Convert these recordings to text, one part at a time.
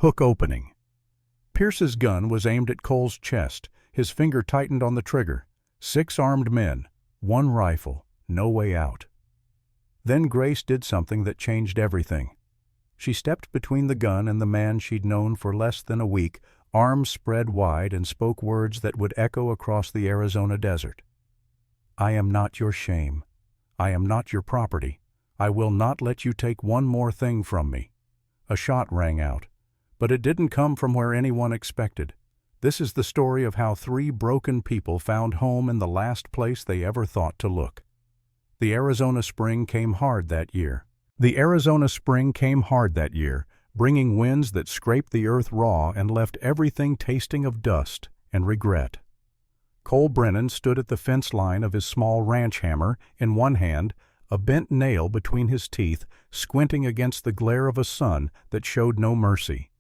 Hook opening. Pierce's gun was aimed at Cole's chest. His finger tightened on the trigger. 6 armed men, 1 rifle, no way out. Then Grace did something that changed everything. She stepped between the gun and the man she'd known for less than a week, arms spread wide, and spoke words that would echo across the Arizona desert. "I am not your shame. I am not your property. I will not let you take one more thing from me." A shot rang out, but it didn't come from where anyone expected. This is the story of how 3 broken people found home in the last place they ever thought to look. The Arizona spring came hard that year. Bringing winds that scraped the earth raw and left everything tasting of dust and regret. Cole Brennan stood at the fence line of his small ranch hammer in one hand, a bent nail between his teeth, squinting against the glare of a sun that showed no mercy.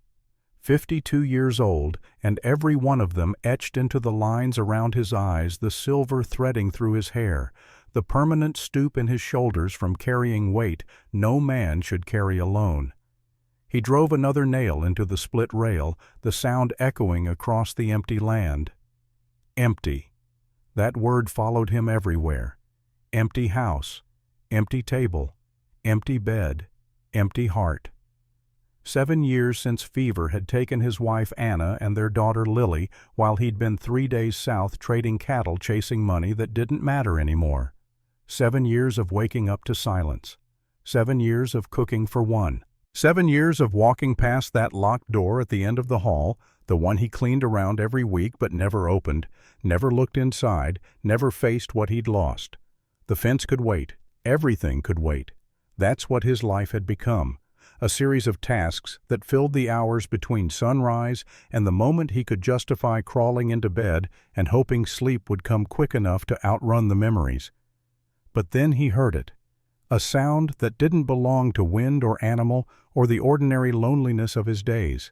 52 years old, and every one of them etched into the lines around his eyes, the silver threading through his hair, the permanent stoop in his shoulders from carrying weight no man should carry alone. He drove another nail into the split rail, the sound echoing across the empty land. Empty. That word followed him everywhere. Empty house, empty table, empty bed, empty heart. 7 years since fever had taken his wife Anna and their daughter Lily, while he'd been 3 days south trading cattle, chasing money that didn't matter anymore. 7 years of waking up to silence. 7 years of cooking for one. 7 years of walking past that locked door at the end of the hall, the one he cleaned around every week but never opened, never looked inside, never faced what he'd lost. The fence could wait. Everything could wait. That's what his life had become. A series of tasks that filled the hours between sunrise and the moment he could justify crawling into bed and hoping sleep would come quick enough to outrun the memories. But then he heard it. A sound that didn't belong to wind or animal or the ordinary loneliness of his days.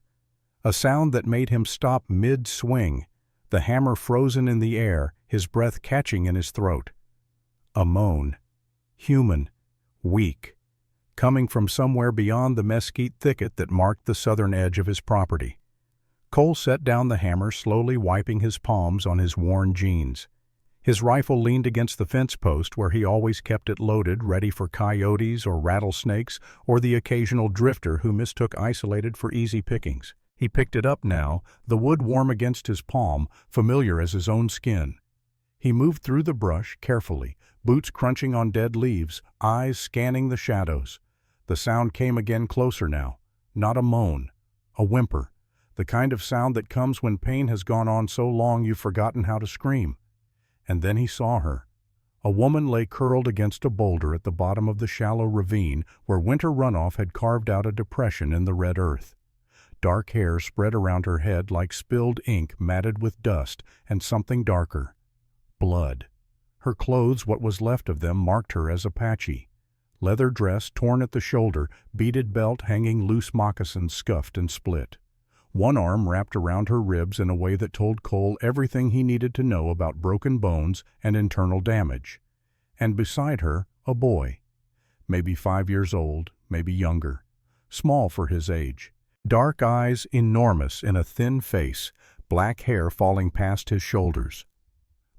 A sound that made him stop mid-swing, the hammer frozen in the air, his breath catching in his throat. A moan. Human. Weak. Coming from somewhere beyond the mesquite thicket that marked the southern edge of his property. Cole set down the hammer, slowly wiping his palms on his worn jeans. His rifle leaned against the fence post where he always kept it loaded, ready for coyotes or rattlesnakes or the occasional drifter who mistook isolated for easy pickings. He picked it up now, the wood warm against his palm, familiar as his own skin. He moved through the brush carefully, boots crunching on dead leaves, eyes scanning the shadows. The sound came again, closer now. Not a moan, a whimper, the kind of sound that comes when pain has gone on so long you've forgotten how to scream. And then he saw her. A woman lay curled against a boulder at the bottom of the shallow ravine where winter runoff had carved out a depression in the red earth. Dark hair spread around her head like spilled ink matted with dust and something darker. Blood. Her clothes, what was left of them, marked her as Apache. Leather dress torn at the shoulder, beaded belt hanging loose, moccasins scuffed and split. One arm wrapped around her ribs in a way that told Cole everything he needed to know about broken bones and internal damage. And beside her, a boy. Maybe 5 years old, maybe younger. Small for his age. Dark eyes enormous in a thin face, black hair falling past his shoulders.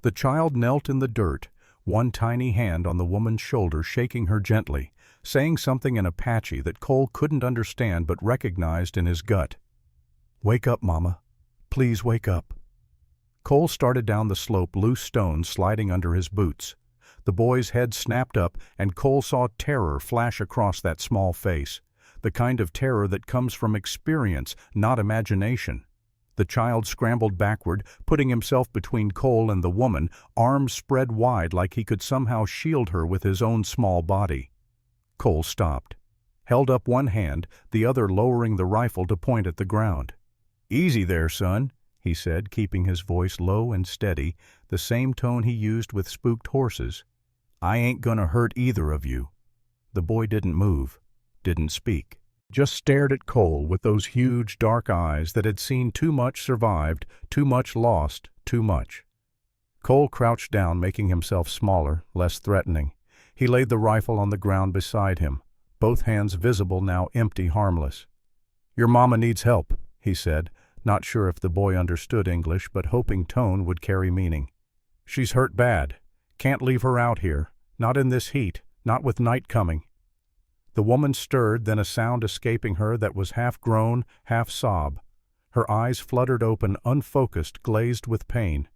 The child knelt in the dirt, one tiny hand on the woman's shoulder, shaking her gently, saying something in Apache that Cole couldn't understand but recognized in his gut. "Wake up, Mama. Please wake up." Cole started down the slope, loose stones sliding under his boots. The boy's head snapped up, and Cole saw terror flash across that small face, the kind of terror that comes from experience, not imagination. The child scrambled backward, putting himself between Cole and the woman, arms spread wide like he could somehow shield her with his own small body. Cole stopped, held up one hand, the other lowering the rifle to point at the ground. "Easy there, son," he said, keeping his voice low and steady, the same tone he used with spooked horses. "I ain't gonna hurt either of you." The boy didn't move, didn't speak. Just stared at Cole with those huge dark eyes that had seen too much survived, too much lost, too much. Cole crouched down, making himself smaller, less threatening. He laid the rifle on the ground beside him, both hands visible now, empty, harmless. "Your mama needs help," he said, not sure if the boy understood English, but hoping tone would carry meaning. "She's hurt bad. Can't leave her out here. Not in this heat. Not with night coming." The woman stirred, then a sound escaping her that was half groan, half sob. Her eyes fluttered open, unfocused, glazed with pain.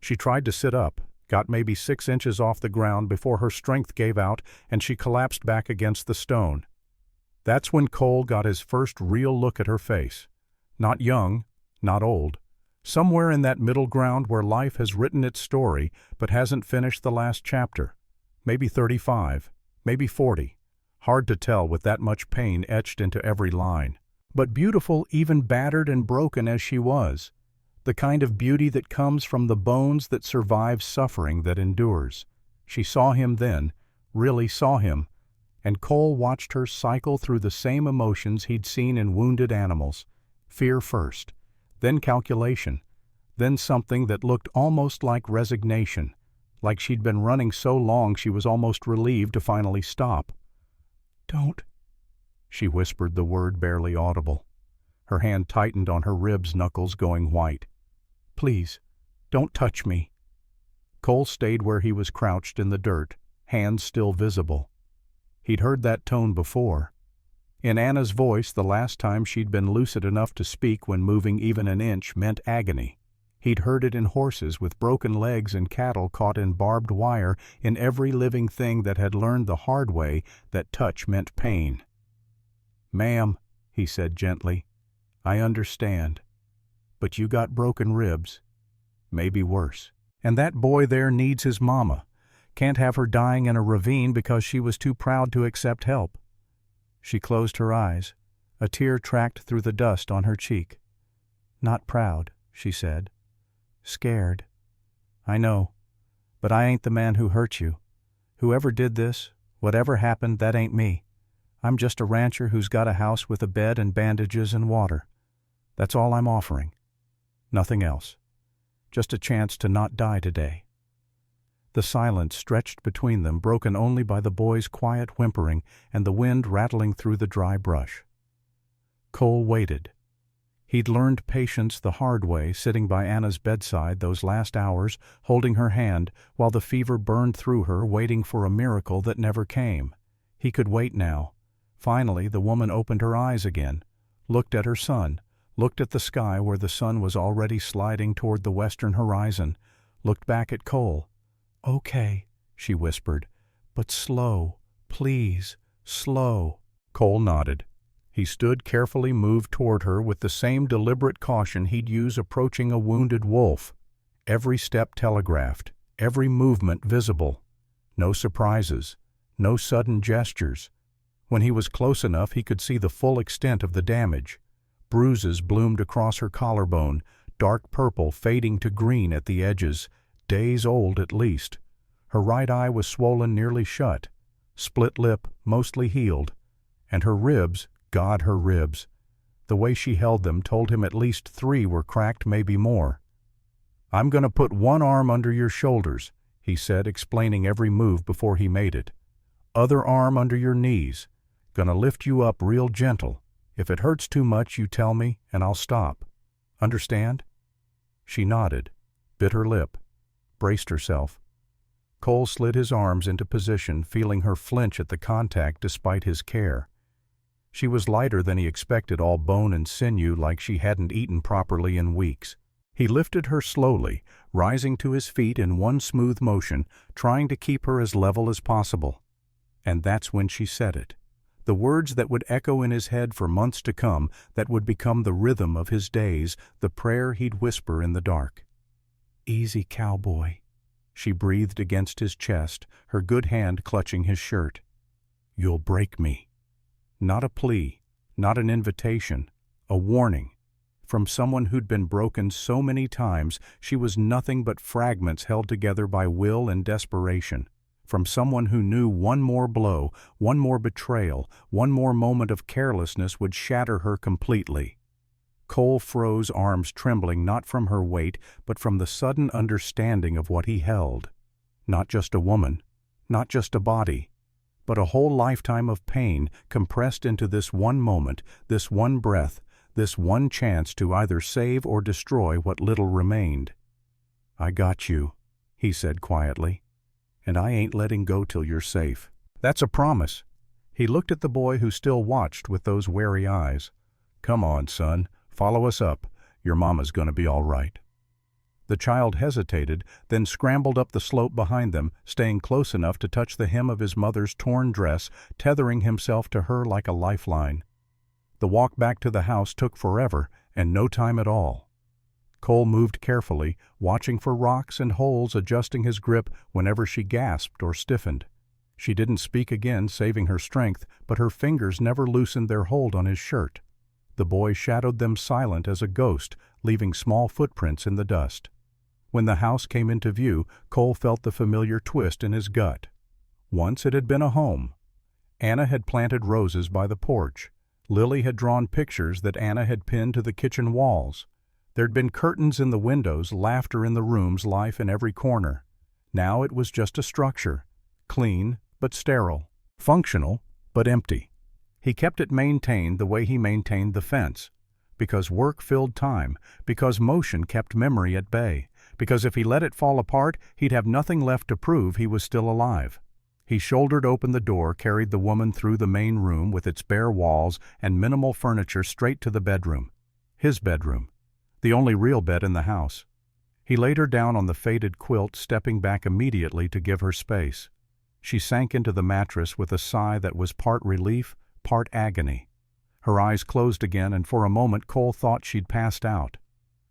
She tried to sit up, got maybe 6 inches off the ground before her strength gave out and she collapsed back against the stone. That's when Cole got his first real look at her face. Not young, not old. Somewhere in that middle ground where life has written its story but hasn't finished the last chapter. Maybe 35, maybe 40. Hard to tell with that much pain etched into every line. But beautiful, even battered and broken as she was. The kind of beauty that comes from the bones that survive suffering that endures. She saw him then, really saw him, and Cole watched her cycle through the same emotions he'd seen in wounded animals. Fear first, then calculation, then something that looked almost like resignation, like she'd been running so long she was almost relieved to finally stop. "Don't," she whispered the word barely audible. Her hand tightened on her ribs, knuckles going white. "Please, don't touch me." Cole stayed where he was crouched in the dirt, hands still visible. He'd heard that tone before. In Anna's voice the last time she'd been lucid enough to speak when moving even an inch meant agony. He'd heard it in horses with broken legs and cattle caught in barbed wire, in every living thing that had learned the hard way that touch meant pain. "Ma'am," he said gently, "I understand. But you got broken ribs. Maybe worse. And that boy there needs his mama. Can't have her dying in a ravine because she was too proud to accept help." She closed her eyes. A tear tracked through the dust on her cheek. "Not proud," she said. "Scared. I know. But I ain't the man who hurt you. Whoever did this, whatever happened, that ain't me. I'm just a rancher who's got a house with a bed and bandages and water. That's all I'm offering. Nothing else. Just a chance to not die today." The silence stretched between them, broken only by the boy's quiet whimpering and the wind rattling through the dry brush. Cole waited. He'd learned patience the hard way, sitting by Anna's bedside those last hours, holding her hand, while the fever burned through her, waiting for a miracle that never came. He could wait now. Finally, the woman opened her eyes again, looked at her son, looked at the sky where the sun was already sliding toward the western horizon, looked back at Cole. "Okay," she whispered, "but slow, please, slow." Cole nodded. He stood carefully moved toward her with the same deliberate caution he'd use approaching a wounded wolf. Every step telegraphed, every movement visible. No surprises, no sudden gestures. When he was close enough he could see the full extent of the damage. Bruises bloomed across her collarbone, dark purple fading to green at the edges, days old at least. Her right eye was swollen nearly shut, split lip mostly healed, and her ribs, God, her ribs. The way she held them told him at least 3 were cracked, maybe more. "I'm going to put one arm under your shoulders," he said, explaining every move before he made it. "Other arm under your knees. Gonna lift you up real gentle. If it hurts too much, you tell me, and I'll stop. Understand?" She nodded, bit her lip, braced herself. Cole slid his arms into position, feeling her flinch at the contact despite his care. She was lighter than he expected, all bone and sinew, like she hadn't eaten properly in weeks. He lifted her slowly, rising to his feet in one smooth motion, trying to keep her as level as possible. And that's when she said it. The words that would echo in his head for months to come, that would become the rhythm of his days, the prayer he'd whisper in the dark. "Easy, cowboy," she breathed against his chest, her good hand clutching his shirt. "You'll break me." Not a plea, not an invitation, a warning. From someone who'd been broken so many times she was nothing but fragments held together by will and desperation. From someone who knew one more blow, one more betrayal, one more moment of carelessness would shatter her completely. Cole froze, arms trembling not from her weight, but from the sudden understanding of what he held. Not just a woman, not just a body, but a whole lifetime of pain compressed into this one moment, this one breath, this one chance to either save or destroy what little remained. "I got you," he said quietly, "and I ain't letting go till you're safe." "That's a promise." He looked at the boy who still watched with those wary eyes. "Come on, son, follow us up. Your mama's gonna be all right." The child hesitated, then scrambled up the slope behind them, staying close enough to touch the hem of his mother's torn dress, tethering himself to her like a lifeline. The walk back to the house took forever, and no time at all. Cole moved carefully, watching for rocks and holes, adjusting his grip whenever she gasped or stiffened. She didn't speak again, saving her strength, but her fingers never loosened their hold on his shirt. The boy shadowed them silent as a ghost, leaving small footprints in the dust. When the house came into view, Cole felt the familiar twist in his gut. Once it had been a home. Anna had planted roses by the porch. Lily had drawn pictures that Anna had pinned to the kitchen walls. There'd been curtains in the windows, laughter in the rooms, life in every corner. Now it was just a structure, clean but sterile, functional but empty. He kept it maintained the way he maintained the fence, because work filled time, because motion kept memory at bay, because if he let it fall apart, he'd have nothing left to prove he was still alive. He shouldered open the door, carried the woman through the main room with its bare walls and minimal furniture straight to the bedroom. His bedroom. The only real bed in the house. He laid her down on the faded quilt, stepping back immediately to give her space. She sank into the mattress with a sigh that was part relief, part agony. Her eyes closed again, and for a moment Cole thought she'd passed out.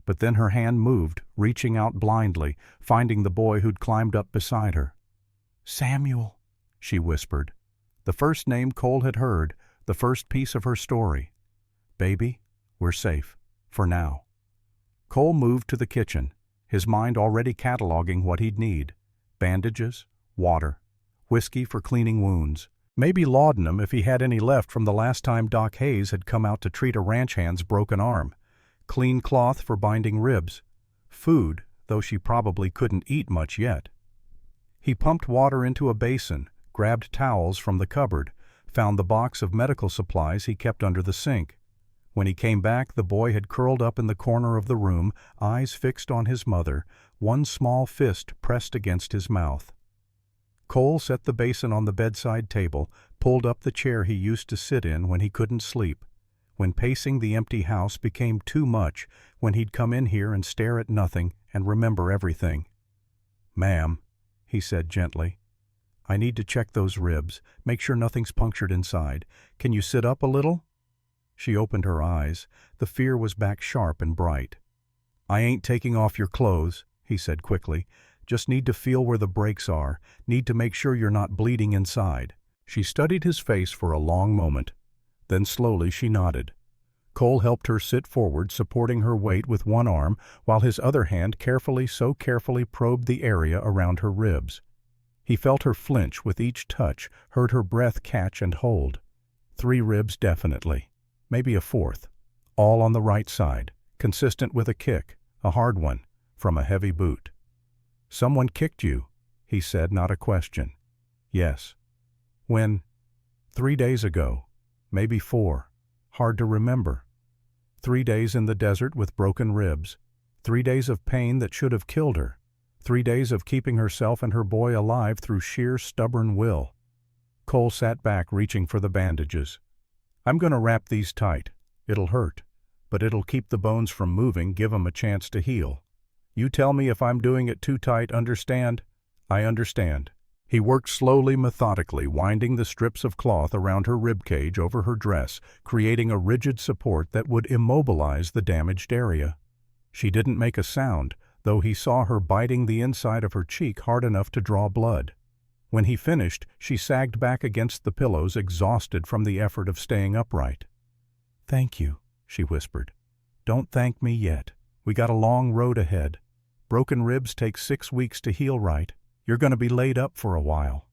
But then her hand moved, reaching out blindly, finding the boy who'd climbed up beside her. "Samuel," she whispered. The first name Cole had heard, the first piece of her story. "Baby, we're safe. For now." Cole moved to the kitchen, his mind already cataloging what he'd need. Bandages, water, whiskey for cleaning wounds, maybe laudanum if he had any left from the last time Doc Hayes had come out to treat a ranch hand's broken arm, clean cloth for binding ribs, food, though she probably couldn't eat much yet. He pumped water into a basin, grabbed towels from the cupboard, found the box of medical supplies he kept under the sink. When he came back, the boy had curled up in the corner of the room, eyes fixed on his mother, one small fist pressed against his mouth. Cole set the basin on the bedside table, pulled up the chair he used to sit in when he couldn't sleep, when pacing the empty house became too much, when he'd come in here and stare at nothing and remember everything. "Ma'am," he said gently, "I need to check those ribs, make sure nothing's punctured inside. Can you sit up a little?" She opened her eyes. The fear was back sharp and bright. "I ain't taking off your clothes," he said quickly. "Just need to feel where the breaks are, need to make sure you're not bleeding inside." She studied his face for a long moment. Then slowly she nodded. Cole helped her sit forward, supporting her weight with one arm, while his other hand so carefully probed the area around her ribs. He felt her flinch with each touch, heard her breath catch and hold. 3 ribs definitely. Maybe a 4th. All on the right side, consistent with a kick, a hard one, from a heavy boot. "Someone kicked you," he said, not a question. "Yes." "When?" 3 days ago. Maybe 4. Hard to remember. 3 days in the desert with broken ribs. 3 days of pain that should have killed her. 3 days of keeping herself and her boy alive through sheer stubborn will. Cole sat back, reaching for the bandages. "I'm going to wrap these tight. It'll hurt, but it'll keep the bones from moving, give 'em a chance to heal. You tell me if I'm doing it too tight, understand?" "I understand." He worked slowly, methodically, winding the strips of cloth around her ribcage over her dress, creating a rigid support that would immobilize the damaged area. She didn't make a sound, though he saw her biting the inside of her cheek hard enough to draw blood. When he finished, she sagged back against the pillows, exhausted from the effort of staying upright. "Thank you," she whispered. "Don't thank me yet. We got a long road ahead. Broken ribs take 6 weeks to heal right. You're going to be laid up for a while."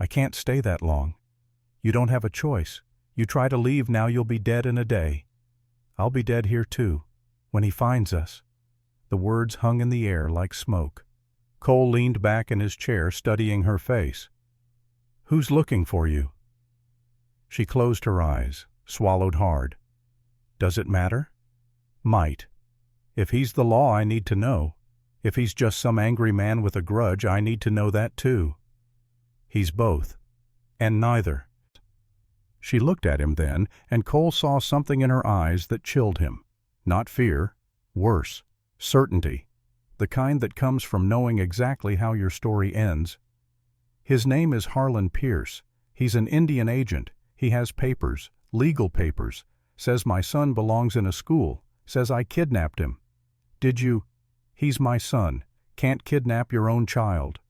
"I can't stay that long." "You don't have a choice. You try to leave now, you'll be dead in a day." "I'll be dead here too, when he finds us." The words hung in the air like smoke. Cole leaned back in his chair, studying her face. "Who's looking for you?" She closed her eyes, swallowed hard. Does it matter? Might. If he's the law, I need to know. If he's just some angry man with a grudge, I need to know that too. He's both. And neither. She looked at him then, and Cole saw something in her eyes that chilled him. Not fear. Worse. Certainty. The kind that comes from knowing exactly how your story ends. His name is Harlan Pierce. He's an Indian agent. He has papers, legal papers. Says my son belongs in a school. Says I kidnapped him. Did you? He's my son. Can't kidnap your own child.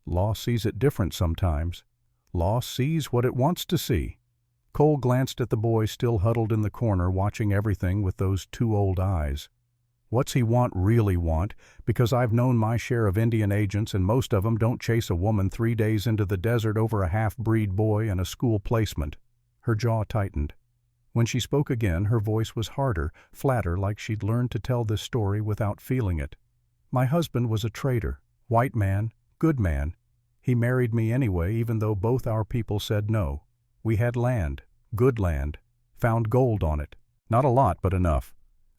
Law sees it different sometimes. Law sees what it wants to see. Cole glanced at the boy still huddled in the corner watching everything with those two old eyes. What's he really want? Because I've known my share of Indian agents and most of them don't chase a woman 3 days into the desert over a half-breed boy and a school placement. Her jaw tightened. When she spoke again, her voice was harder, flatter, like she'd learned to tell this story without feeling it. My husband was a trader, white man, good man. He married me anyway, even though both our people said no. We had land, good land, found gold on it. Not a lot, but enough.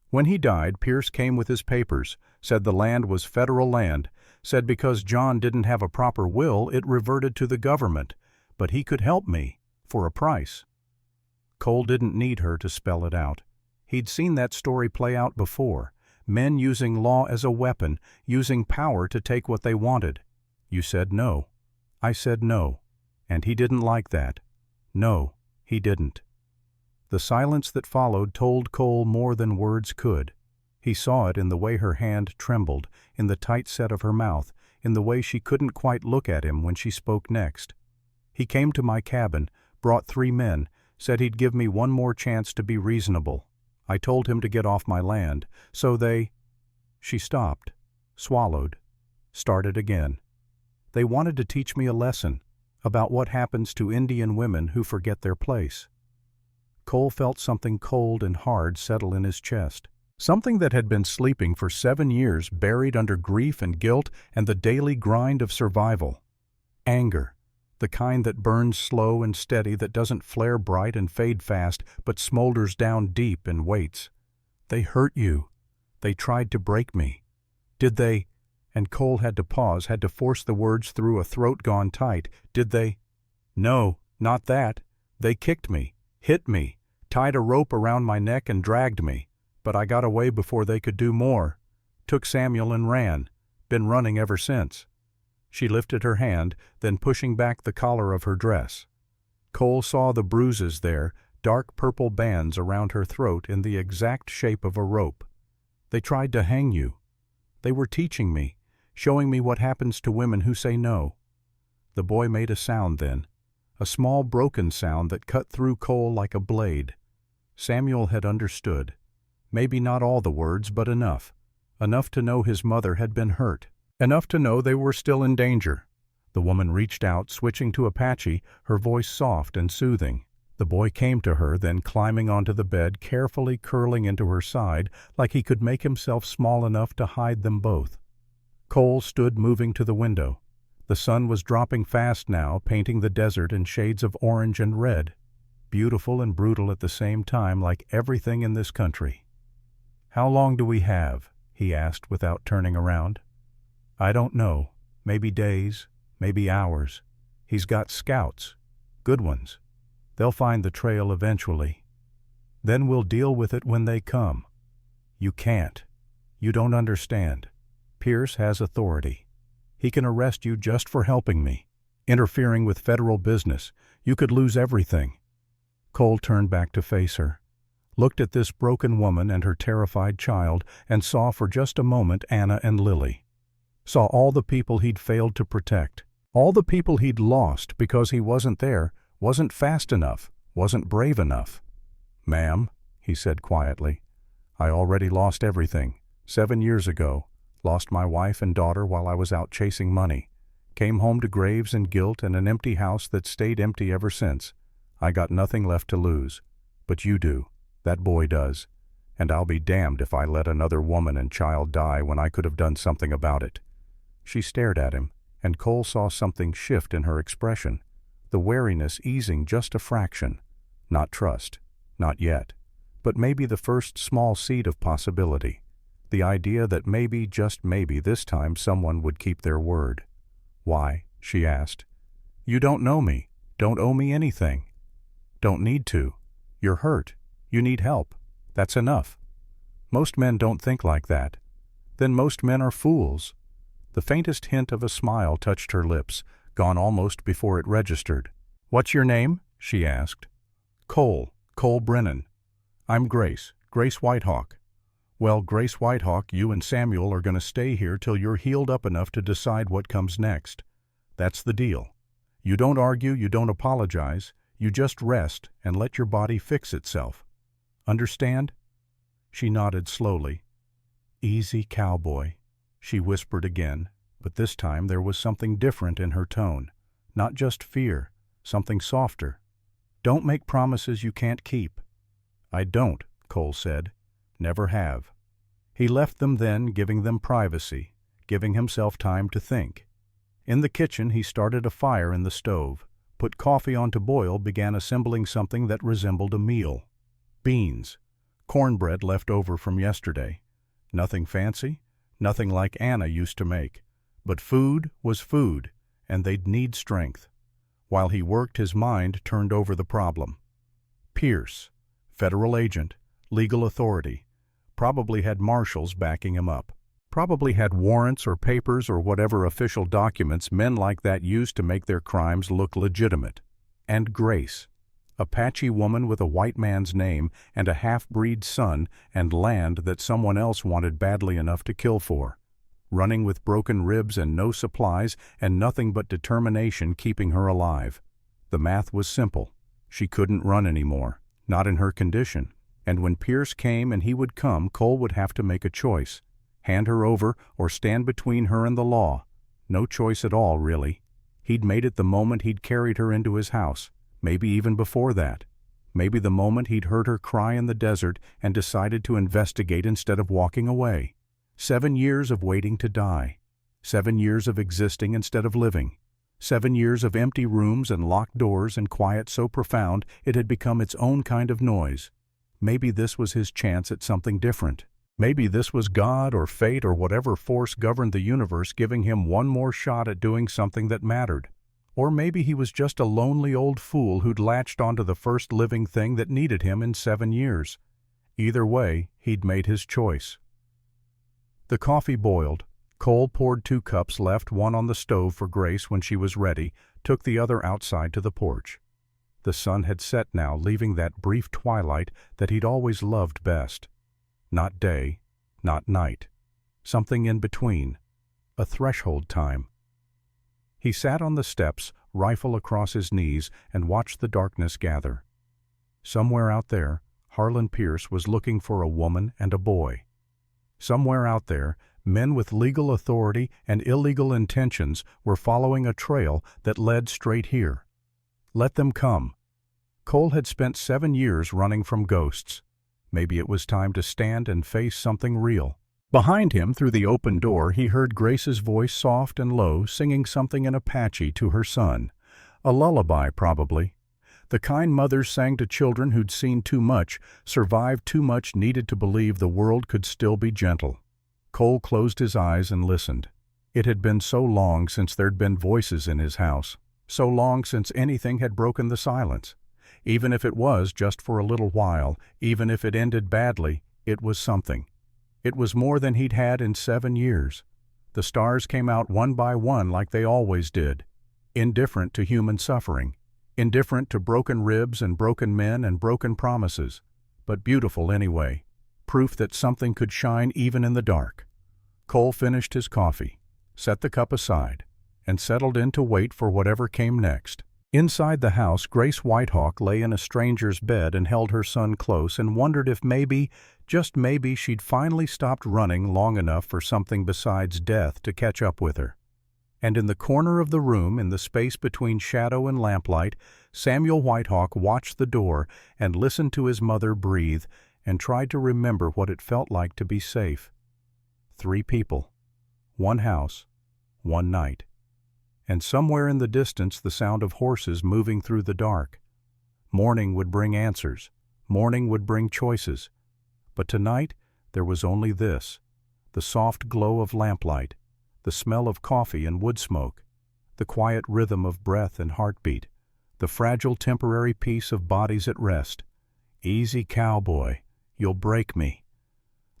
When he died, Pierce came with his papers, said the land was federal land, said because John didn't have a proper will, it reverted to the government, but he could help me, for a price. Cole didn't need her to spell it out. He'd seen that story play out before, men using law as a weapon, using power to take what they wanted. You said no. I said no, and he didn't like that. No, he didn't. The silence that followed told Cole more than words could. He saw it in the way her hand trembled, in the tight set of her mouth, in the way she couldn't quite look at him when she spoke next. He came to my cabin, brought 3 men, said he'd give me one more chance to be reasonable. I told him to get off my land, so they— She stopped, swallowed, started again. They wanted to teach me a lesson about what happens to Indian women who forget their place. Cole felt something cold and hard settle in his chest. Something that had been sleeping for 7 years, buried under grief and guilt and the daily grind of survival. Anger, the kind that burns slow and steady, that doesn't flare bright and fade fast, but smolders down deep and waits. They hurt you. They tried to break me. Did they? And Cole had to pause, had to force the words through a throat gone tight. Did they? No, not that. They kicked me, hit me, tied a rope around my neck and dragged me. But I got away before they could do more. Took Samuel and ran. Been running ever since. She lifted her hand, then pushing back the collar of her dress. Cole saw the bruises there, dark purple bands around her throat in the exact shape of a rope. They tried to hang you. They were teaching me, showing me what happens to women who say no. The boy made a sound then, a small broken sound that cut through Cole like a blade. Samuel had understood. Maybe not all the words, but enough. Enough to know his mother had been hurt. Enough to know they were still in danger. The woman reached out, switching to Apache, her voice soft and soothing. The boy came to her, then climbing onto the bed, carefully curling into her side, like he could make himself small enough to hide them both. Cole stood moving to the window. The sun was dropping fast now, painting the desert in shades of orange and red. Beautiful and brutal at the same time, like everything in this country. "How long do we have?" he asked without turning around. "I don't know. Maybe days, maybe hours. He's got scouts. Good ones. They'll find the trail eventually. Then we'll deal with it when they come." "You can't. You don't understand. Pierce has authority. He can arrest you just for helping me, interfering with federal business. You could lose everything." Cole turned back to face her, looked at this broken woman and her terrified child, and saw for just a moment Anna and Lily. Saw all the people he'd failed to protect, all the people he'd lost because he wasn't there, wasn't fast enough, wasn't brave enough. "Ma'am," he said quietly, "I already lost everything. 7 years ago. Lost my wife and daughter while I was out chasing money. Came home to graves and guilt and an empty house that stayed empty ever since. I got nothing left to lose. But you do. That boy does. And I'll be damned if I let another woman and child die when I could have done something about it." She stared at him, and Cole saw something shift in her expression, the wariness easing just a fraction. Not trust. Not yet. but maybe the first small seed of possibility. The idea that maybe, just maybe, this time someone would keep their word. "Why?" she asked. "You don't know me. Don't owe me anything." "Don't need to. You're hurt. You need help. That's enough." Most men don't think like that. Then most men are fools. The faintest hint of a smile touched her lips, gone almost before it registered. "What's your name?" she asked. Cole Brennan. "I'm Grace Whitehawk." "Well, Grace Whitehawk, you and Samuel are going to stay here till you're healed up enough to decide what comes next. That's the deal. You don't argue, you don't apologize, you just rest and let your body fix itself. Understand?" She nodded slowly. "Easy, Cowboy," she whispered again, but this time there was something different in her tone. Not just fear, something softer. "Don't make promises you can't keep." "I don't," Cole said. "Never have." He left them then, giving them privacy, giving himself time to think. In the kitchen he started a fire in the stove, put coffee on to boil, began assembling something that resembled a meal. Beans. Cornbread left over from yesterday. Nothing fancy, nothing like Anna used to make. But food was food, and they'd need strength. While he worked, his mind turned over the problem. Pierce, federal agent, legal authority, probably had marshals backing him up. Probably had warrants or papers or whatever official documents men like that used to make their crimes look legitimate. And Grace, Apache woman with a white man's name and a half-breed son and land that someone else wanted badly enough to kill for. Running with broken ribs and no supplies and nothing but determination keeping her alive. The math was simple. She couldn't run anymore, not in her condition. And when Pierce came, and he would come, Cole would have to make a choice. Hand her over or stand between her and the law. No choice at all, really. He'd made it the moment he'd carried her into his house, maybe even before that. Maybe the moment he'd heard her cry in the desert and decided to investigate instead of walking away. 7 years of waiting to die. 7 years of existing instead of living. 7 years of empty rooms and locked doors and quiet so profound it had become its own kind of noise. Maybe this was his chance at something different. Maybe this was God or fate or whatever force governed the universe giving him one more shot at doing something that mattered. Or maybe he was just a lonely old fool who'd latched onto the first living thing that needed him in 7 years. Either way, he'd made his choice. The coffee boiled. Cole poured 2 cups, left one on the stove for Grace when she was ready, took the other outside to the porch. The sun had set now, leaving that brief twilight that he'd always loved best. Not day, not night. Something in between. A threshold time. He sat on the steps, rifle across his knees, and watched the darkness gather. Somewhere out there, Harlan Pierce was looking for a woman and a boy. Somewhere out there, men with legal authority and illegal intentions were following a trail that led straight here. Let them come. Cole had spent 7 years running from ghosts. Maybe it was time to stand and face something real. Behind him, through the open door, he heard Grace's voice, soft and low, singing something in Apache to her son. A lullaby, probably. The kind mothers sang to children who'd seen too much, survived too much, needed to believe the world could still be gentle. Cole closed his eyes and listened. It had been so long since there'd been voices in his house, so long since anything had broken the silence. Even if it was just for a little while, even if it ended badly, it was something. It was more than he'd had in 7 years. The stars came out one by one like they always did, indifferent to human suffering, indifferent to broken ribs and broken men and broken promises, but beautiful anyway, proof that something could shine even in the dark. Cole finished his coffee, set the cup aside, and settled in to wait for whatever came next. Inside the house, Grace Whitehawk lay in a stranger's bed and held her son close and wondered if maybe, just maybe, she'd finally stopped running long enough for something besides death to catch up with her. And in the corner of the room, in the space between shadow and lamplight, Samuel Whitehawk watched the door and listened to his mother breathe and tried to remember what it felt like to be safe. 3 people, 1 house, 1 night. And somewhere in the distance the sound of horses moving through the dark. Morning would bring answers. Morning would bring choices. But tonight there was only this: the soft glow of lamplight, the smell of coffee and wood smoke, the quiet rhythm of breath and heartbeat, the fragile temporary peace of bodies at rest. "Easy, cowboy, you'll break me."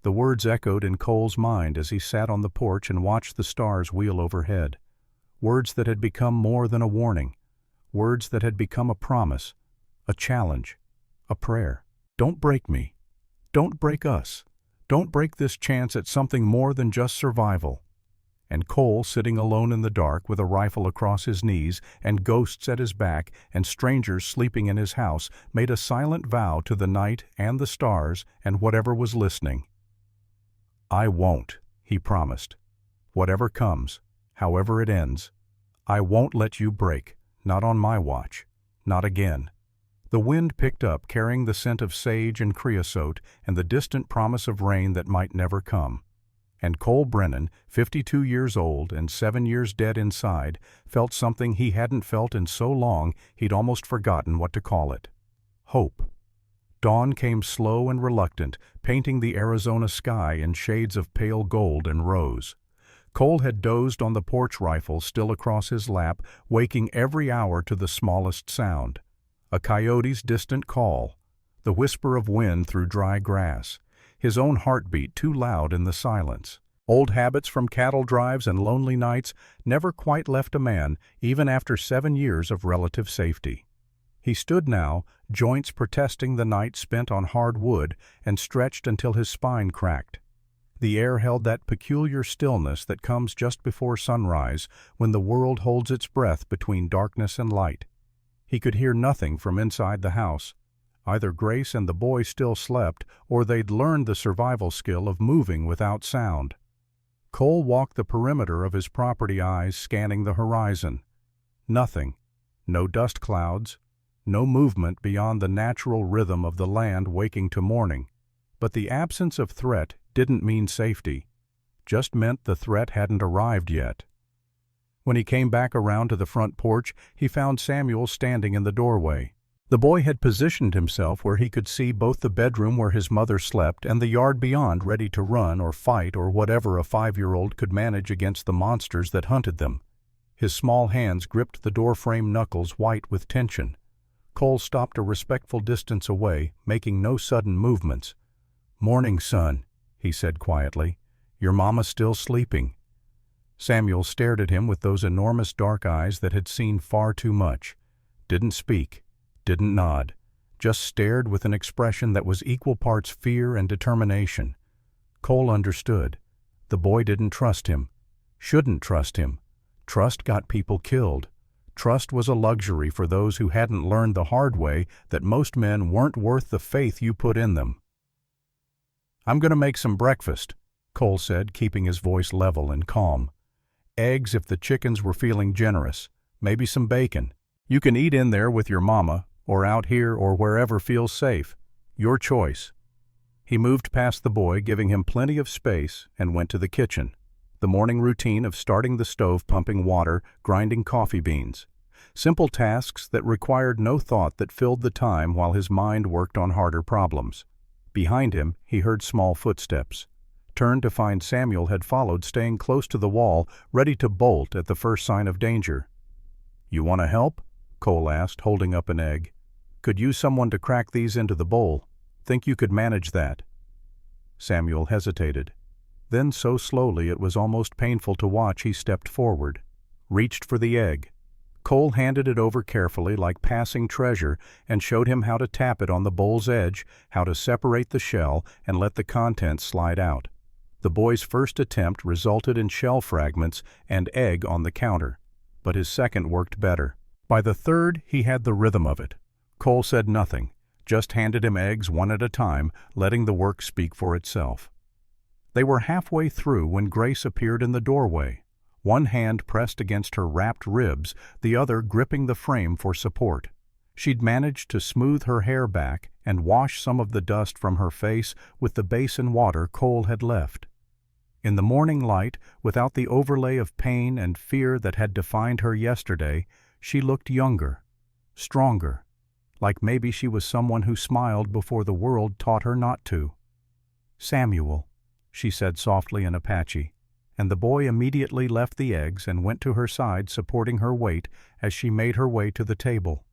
The words echoed in Cole's mind as he sat on the porch and watched the stars wheel overhead. Words that had become more than a warning. Words that had become a promise, a challenge, a prayer. Don't break me. Don't break us. Don't break this chance at something more than just survival. And Cole, sitting alone in the dark with a rifle across his knees and ghosts at his back and strangers sleeping in his house, made a silent vow to the night and the stars and whatever was listening. "I won't," he promised. "Whatever comes, however it ends, I won't let you break, not on my watch, not again." The wind picked up, carrying the scent of sage and creosote and the distant promise of rain that might never come. And Cole Brennan, 52 years old and 7 years dead inside, felt something he hadn't felt in so long he'd almost forgotten what to call it: hope. Dawn came slow and reluctant, painting the Arizona sky in shades of pale gold and rose. Cole had dozed on the porch rifle still across his lap, waking every hour to the smallest sound: a coyote's distant call, the whisper of wind through dry grass, his own heartbeat too loud in the silence. Old habits from cattle drives and lonely nights never quite left a man, even after 7 years of relative safety. He stood now, joints protesting the night spent on hard wood, and stretched until his spine cracked. The air held that peculiar stillness that comes just before sunrise, when the world holds its breath between darkness and light. He could hear nothing from inside the house. Either Grace and the boy still slept, or they'd learned the survival skill of moving without sound. Cole walked the perimeter of his property, eyes scanning the horizon. Nothing. No dust clouds. No movement beyond the natural rhythm of the land waking to morning. But the absence of threat didn't mean safety. Just meant the threat hadn't arrived yet. When he came back around to the front porch, he found Samuel standing in the doorway. The boy had positioned himself where he could see both the bedroom where his mother slept and the yard beyond, ready to run or fight or whatever a 5-year-old could manage against the monsters that hunted them. His small hands gripped the doorframe knuckles white with tension. Cole stopped a respectful distance away, making no sudden movements. "Morning, son," he said quietly. "Your mama's still sleeping." Samuel stared at him with those enormous dark eyes that had seen far too much. Didn't speak. Didn't nod, just stared with an expression that was equal parts fear and determination. Cole understood. The boy didn't trust him. Shouldn't trust him. Trust got people killed. Trust was a luxury for those who hadn't learned the hard way that most men weren't worth the faith you put in them. "I'm going to make some breakfast," Cole said, keeping his voice level and calm. "Eggs if the chickens were feeling generous. Maybe some bacon. You can eat in there with your mama, or out here or wherever feels safe. Your choice." He moved past the boy, giving him plenty of space, and went to the kitchen. The morning routine of starting the stove, pumping water, grinding coffee beans. Simple tasks that required no thought that filled the time while his mind worked on harder problems. Behind him, he heard small footsteps. Turned to find Samuel had followed, staying close to the wall, ready to bolt at the first sign of danger. "You want to help?" Cole asked, holding up an egg. "Could use someone to crack these into the bowl. Think you could manage that?" Samuel hesitated. Then so slowly it was almost painful to watch, he stepped forward, reached for the egg. Cole handed it over carefully like passing treasure and showed him how to tap it on the bowl's edge, how to separate the shell and let the contents slide out. The boy's first attempt resulted in shell fragments and egg on the counter, but his second worked better. By the third, he had the rhythm of it. Cole said nothing, just handed him eggs one at a time, letting the work speak for itself. They were halfway through when Grace appeared in the doorway, one hand pressed against her wrapped ribs, the other gripping the frame for support. She'd managed to smooth her hair back and wash some of the dust from her face with the basin water Cole had left. In the morning light, without the overlay of pain and fear that had defined her yesterday, she looked younger, stronger, like maybe she was someone who smiled before the world taught her not to. "Samuel," she said softly in Apache, and the boy immediately left the eggs and went to her side, supporting her weight as she made her way to the table.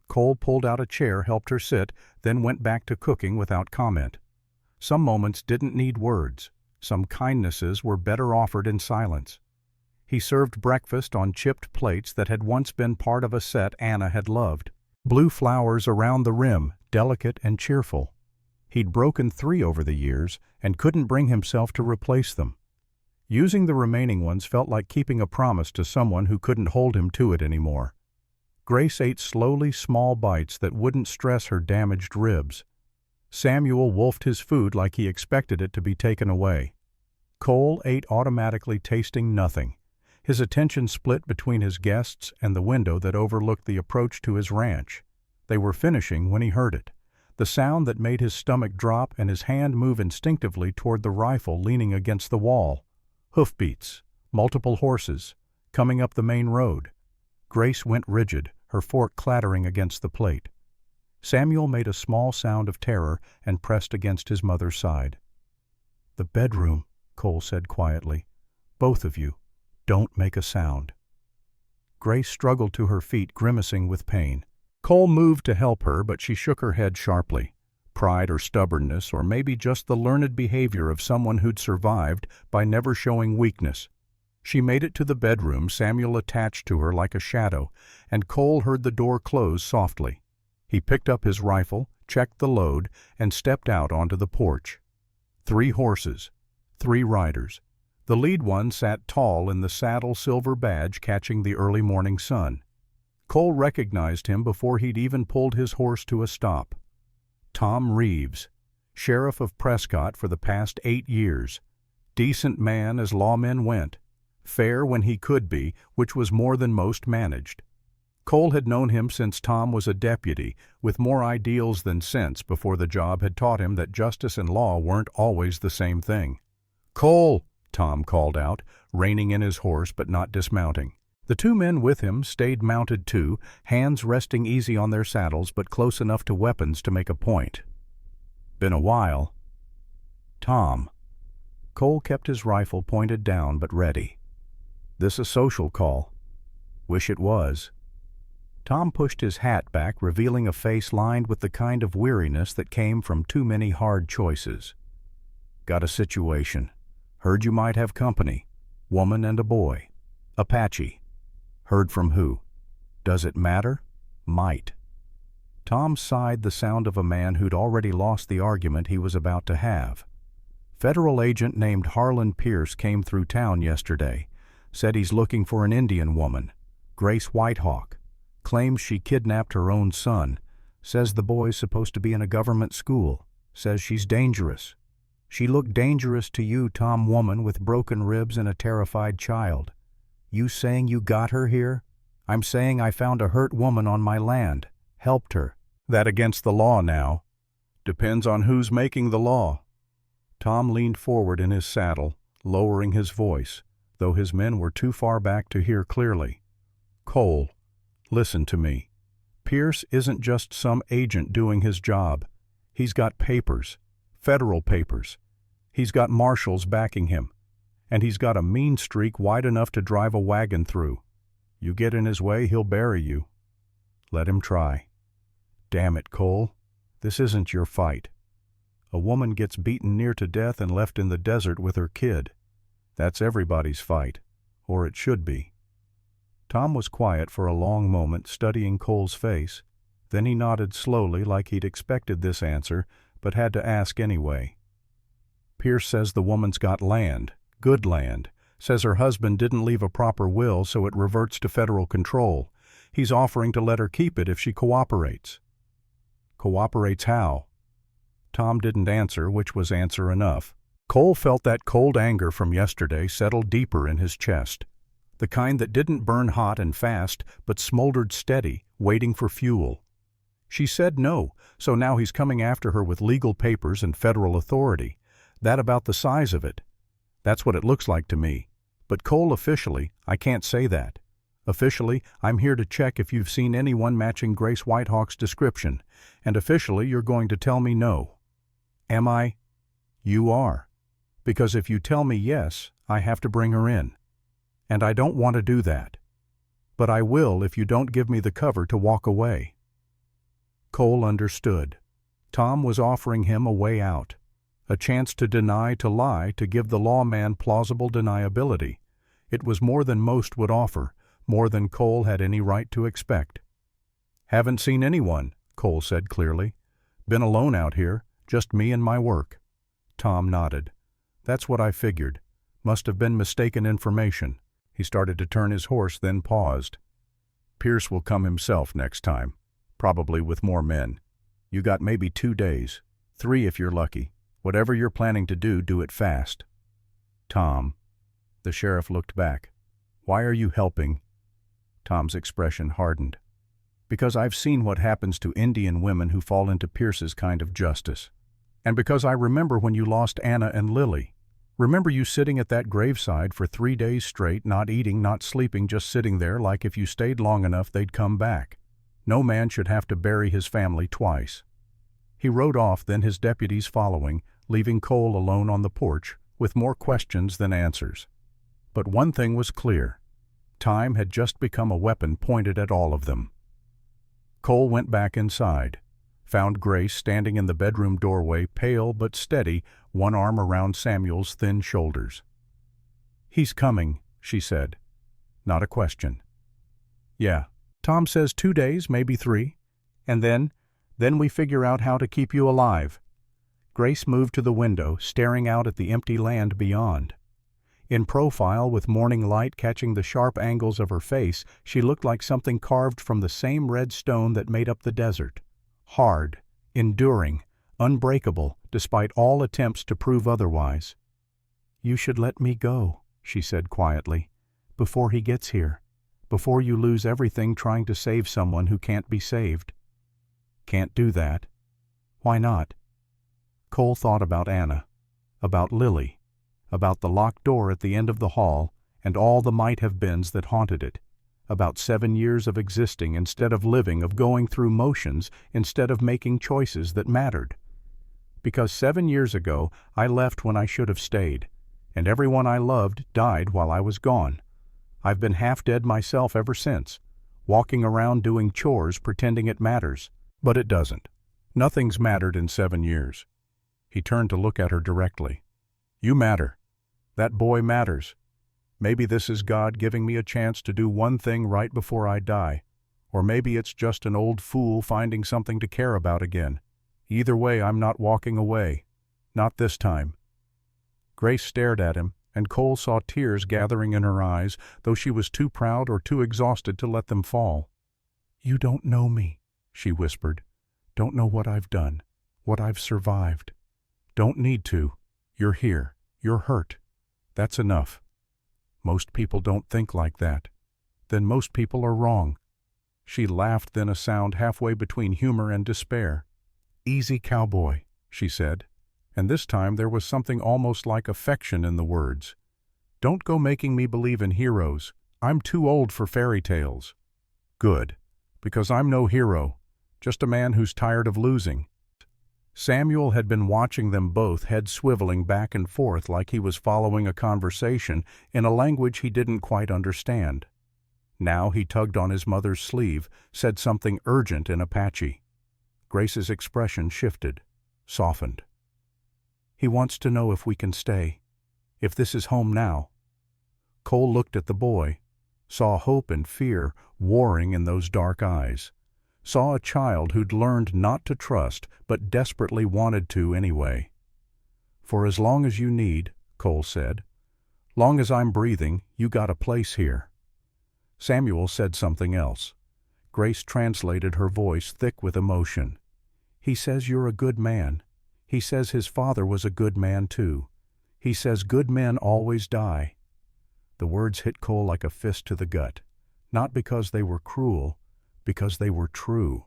Cole pulled out a chair, helped her sit, then went back to cooking without comment. Some moments didn't need words. Some kindnesses were better offered in silence. He served breakfast on chipped plates that had once been part of a set Anna had loved. Blue flowers around the rim, delicate and cheerful. He'd broken 3 over the years and couldn't bring himself to replace them. Using the remaining ones felt like keeping a promise to someone who couldn't hold him to it anymore. Grace ate slowly, small bites that wouldn't stress her damaged ribs. Samuel wolfed his food like he expected it to be taken away. Cole ate automatically, tasting nothing. His attention split between his guests and the window that overlooked the approach to his ranch. They were finishing when he heard it, the sound that made his stomach drop and his hand move instinctively toward the rifle leaning against the wall. Hoofbeats, multiple horses, coming up the main road. Grace went rigid, her fork clattering against the plate. Samuel made a small sound of terror and pressed against his mother's side. "The bedroom," Cole said quietly. "Both of you. Don't make a sound." Grace struggled to her feet, grimacing with pain. Cole moved to help her, but she shook her head sharply. Pride or stubbornness, or maybe just the learned behavior of someone who'd survived by never showing weakness. She made it to the bedroom, Samuel attached to her like a shadow, and Cole heard the door close softly. He picked up his rifle, checked the load, and stepped out onto the porch. 3 horses, 3 riders. The lead one sat tall in the saddle, silver badge catching the early morning sun. Cole recognized him before he'd even pulled his horse to a stop. Tom Reeves, sheriff of Prescott for the past 8 years. Decent man as lawmen went. Fair when he could be, which was more than most managed. Cole had known him since Tom was a deputy, with more ideals than sense before the job had taught him that justice and law weren't always the same thing. "Cole!" Tom called out, reining in his horse but not dismounting. The 2 men with him stayed mounted too, hands resting easy on their saddles but close enough to weapons to make a point. "Been a while." "Tom." Cole kept his rifle pointed down but ready. "This a social call?" "Wish it was." Tom pushed his hat back, revealing a face lined with the kind of weariness that came from too many hard choices. "Got a situation. Heard you might have company. Woman and a boy. Apache." "Heard from who?" "Does it matter?" "Might." Tom sighed, the sound of a man who'd already lost the argument he was about to have. "Federal agent named Harlan Pierce came through town yesterday. Said he's looking for an Indian woman. Grace Whitehawk. Claims she kidnapped her own son. Says the boy's supposed to be in a government school. Says she's dangerous. She looked dangerous to you, Tom, woman with broken ribs and a terrified child. You saying you got her here? I'm saying I found a hurt woman on my land. Helped her." "That against the law now?" "Depends on who's making the law." Tom leaned forward in his saddle, lowering his voice, though his men were too far back to hear clearly. "Cole, listen to me. Pierce isn't just some agent doing his job. He's got papers, federal papers. He's got marshals backing him. And he's got a mean streak wide enough to drive a wagon through. You get in his way, he'll bury you. Let him try." "Damn it, Cole. This isn't your fight. A woman gets beaten near to death and left in the desert with her kid. That's everybody's fight, or it should be." Tom was quiet for a long moment, studying Cole's face. Then he nodded slowly, like he'd expected this answer, but had to ask anyway. "Pierce says the woman's got land, good land. Says her husband didn't leave a proper will, so it reverts to federal control. He's offering to let her keep it if she cooperates." "Cooperates how?" Tom didn't answer, which was answer enough. Cole felt that cold anger from yesterday settle deeper in his chest. The kind that didn't burn hot and fast, but smoldered steady, waiting for fuel. She said no, so now he's coming after her with legal papers and federal authority. That about the size of it. That's what it looks like to me. But Cole, officially, I can't say that. Officially, I'm here to check if you've seen anyone matching Grace Whitehawk's description, and officially you're going to tell me no. Am I? You are. Because if you tell me yes, I have to bring her in. And I don't want to do that. But I will if you don't give me the cover to walk away. Cole understood. Tom was offering him a way out, a chance to deny, to lie, to give the lawman plausible deniability. It was more than most would offer, more than Cole had any right to expect. Haven't seen anyone, Cole said clearly. Been alone out here, just me and my work. Tom nodded. That's what I figured. Must have been mistaken information. He started to turn his horse, then paused. Pierce will come himself next time, probably with more men. You got maybe 2 days, 3 if you're lucky. Whatever you're planning to do it fast. Tom. The sheriff looked back. Why are you helping? Tom's expression hardened. Because I've seen what happens to Indian women who fall into Pierce's kind of justice. And because I remember when you lost Anna and Lily. Remember you sitting at that graveside for 3 days straight, not eating, not sleeping, just sitting there like if you stayed long enough they'd come back. No man should have to bury his family twice. He rode off, then his deputies following, leaving Cole alone on the porch, with more questions than answers. But one thing was clear. Time had just become a weapon pointed at all of them. Cole went back inside, found Grace standing in the bedroom doorway, pale but steady, one arm around Samuel's thin shoulders. He's coming, she said. Not a question. Yeah. Tom says 2 days, maybe 3. And then we figure out how to keep you alive. Grace moved to the window, staring out at the empty land beyond. In profile, with morning light catching the sharp angles of her face, she looked like something carved from the same red stone that made up the desert. Hard, enduring, unbreakable, despite all attempts to prove otherwise. You should let me go, she said quietly, before he gets here. Before you lose everything trying to save someone who can't be saved. Can't do that. Why not? Cole thought about Anna, about Lily, about the locked door at the end of the hall and all the might-have-beens that haunted it, about 7 years of existing instead of living, of going through motions instead of making choices that mattered. Because 7 years ago I left when I should have stayed, and everyone I loved died while I was gone. I've been half dead myself ever since, walking around doing chores pretending it matters. But it doesn't. Nothing's mattered in 7 years. He turned to look at her directly. You matter. That boy matters. Maybe this is God giving me a chance to do one thing right before I die. Or maybe it's just an old fool finding something to care about again. Either way, I'm not walking away. Not this time. Grace stared at him, and Cole saw tears gathering in her eyes, though she was too proud or too exhausted to let them fall. You don't know me, she whispered. Don't know what I've done, what I've survived. Don't need to. You're here. You're hurt. That's enough. Most people don't think like that. Then most people are wrong. She laughed, then a sound halfway between humor and despair. Easy, cowboy, she said, and this time there was something almost like affection in the words. Don't go making me believe in heroes. I'm too old for fairy tales. Good, because I'm no hero, just a man who's tired of losing. Samuel had been watching them both, head swiveling back and forth like he was following a conversation in a language he didn't quite understand. Now he tugged on his mother's sleeve, said something urgent in Apache. Grace's expression shifted, softened. He wants to know if we can stay, if this is home now. Cole looked at the boy, saw hope and fear warring in those dark eyes, saw a child who'd learned not to trust but desperately wanted to anyway. For as long as you need, Cole said, long as I'm breathing, you got a place here. Samuel said something else. Grace translated her voice thick with emotion. He says you're a good man. He says his father was a good man too. He says good men always die. The words hit Cole like a fist to the gut, not because they were cruel, because they were true.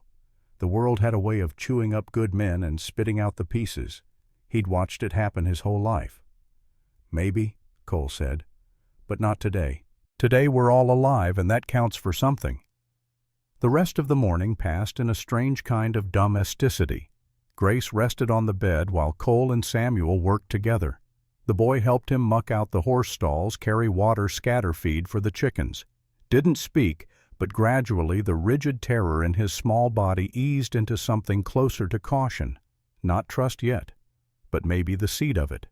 The world had a way of chewing up good men and spitting out the pieces. He'd watched it happen his whole life. Maybe, Cole said, but not today. Today we're all alive, and that counts for something." The rest of the morning passed in a strange kind of domesticity. Grace rested on the bed while Cole and Samuel worked together. The boy helped him muck out the horse stalls, carry water scatter feed for the chickens. Didn't speak, but gradually the rigid terror in his small body eased into something closer to caution. Not trust yet, but maybe the seed of it.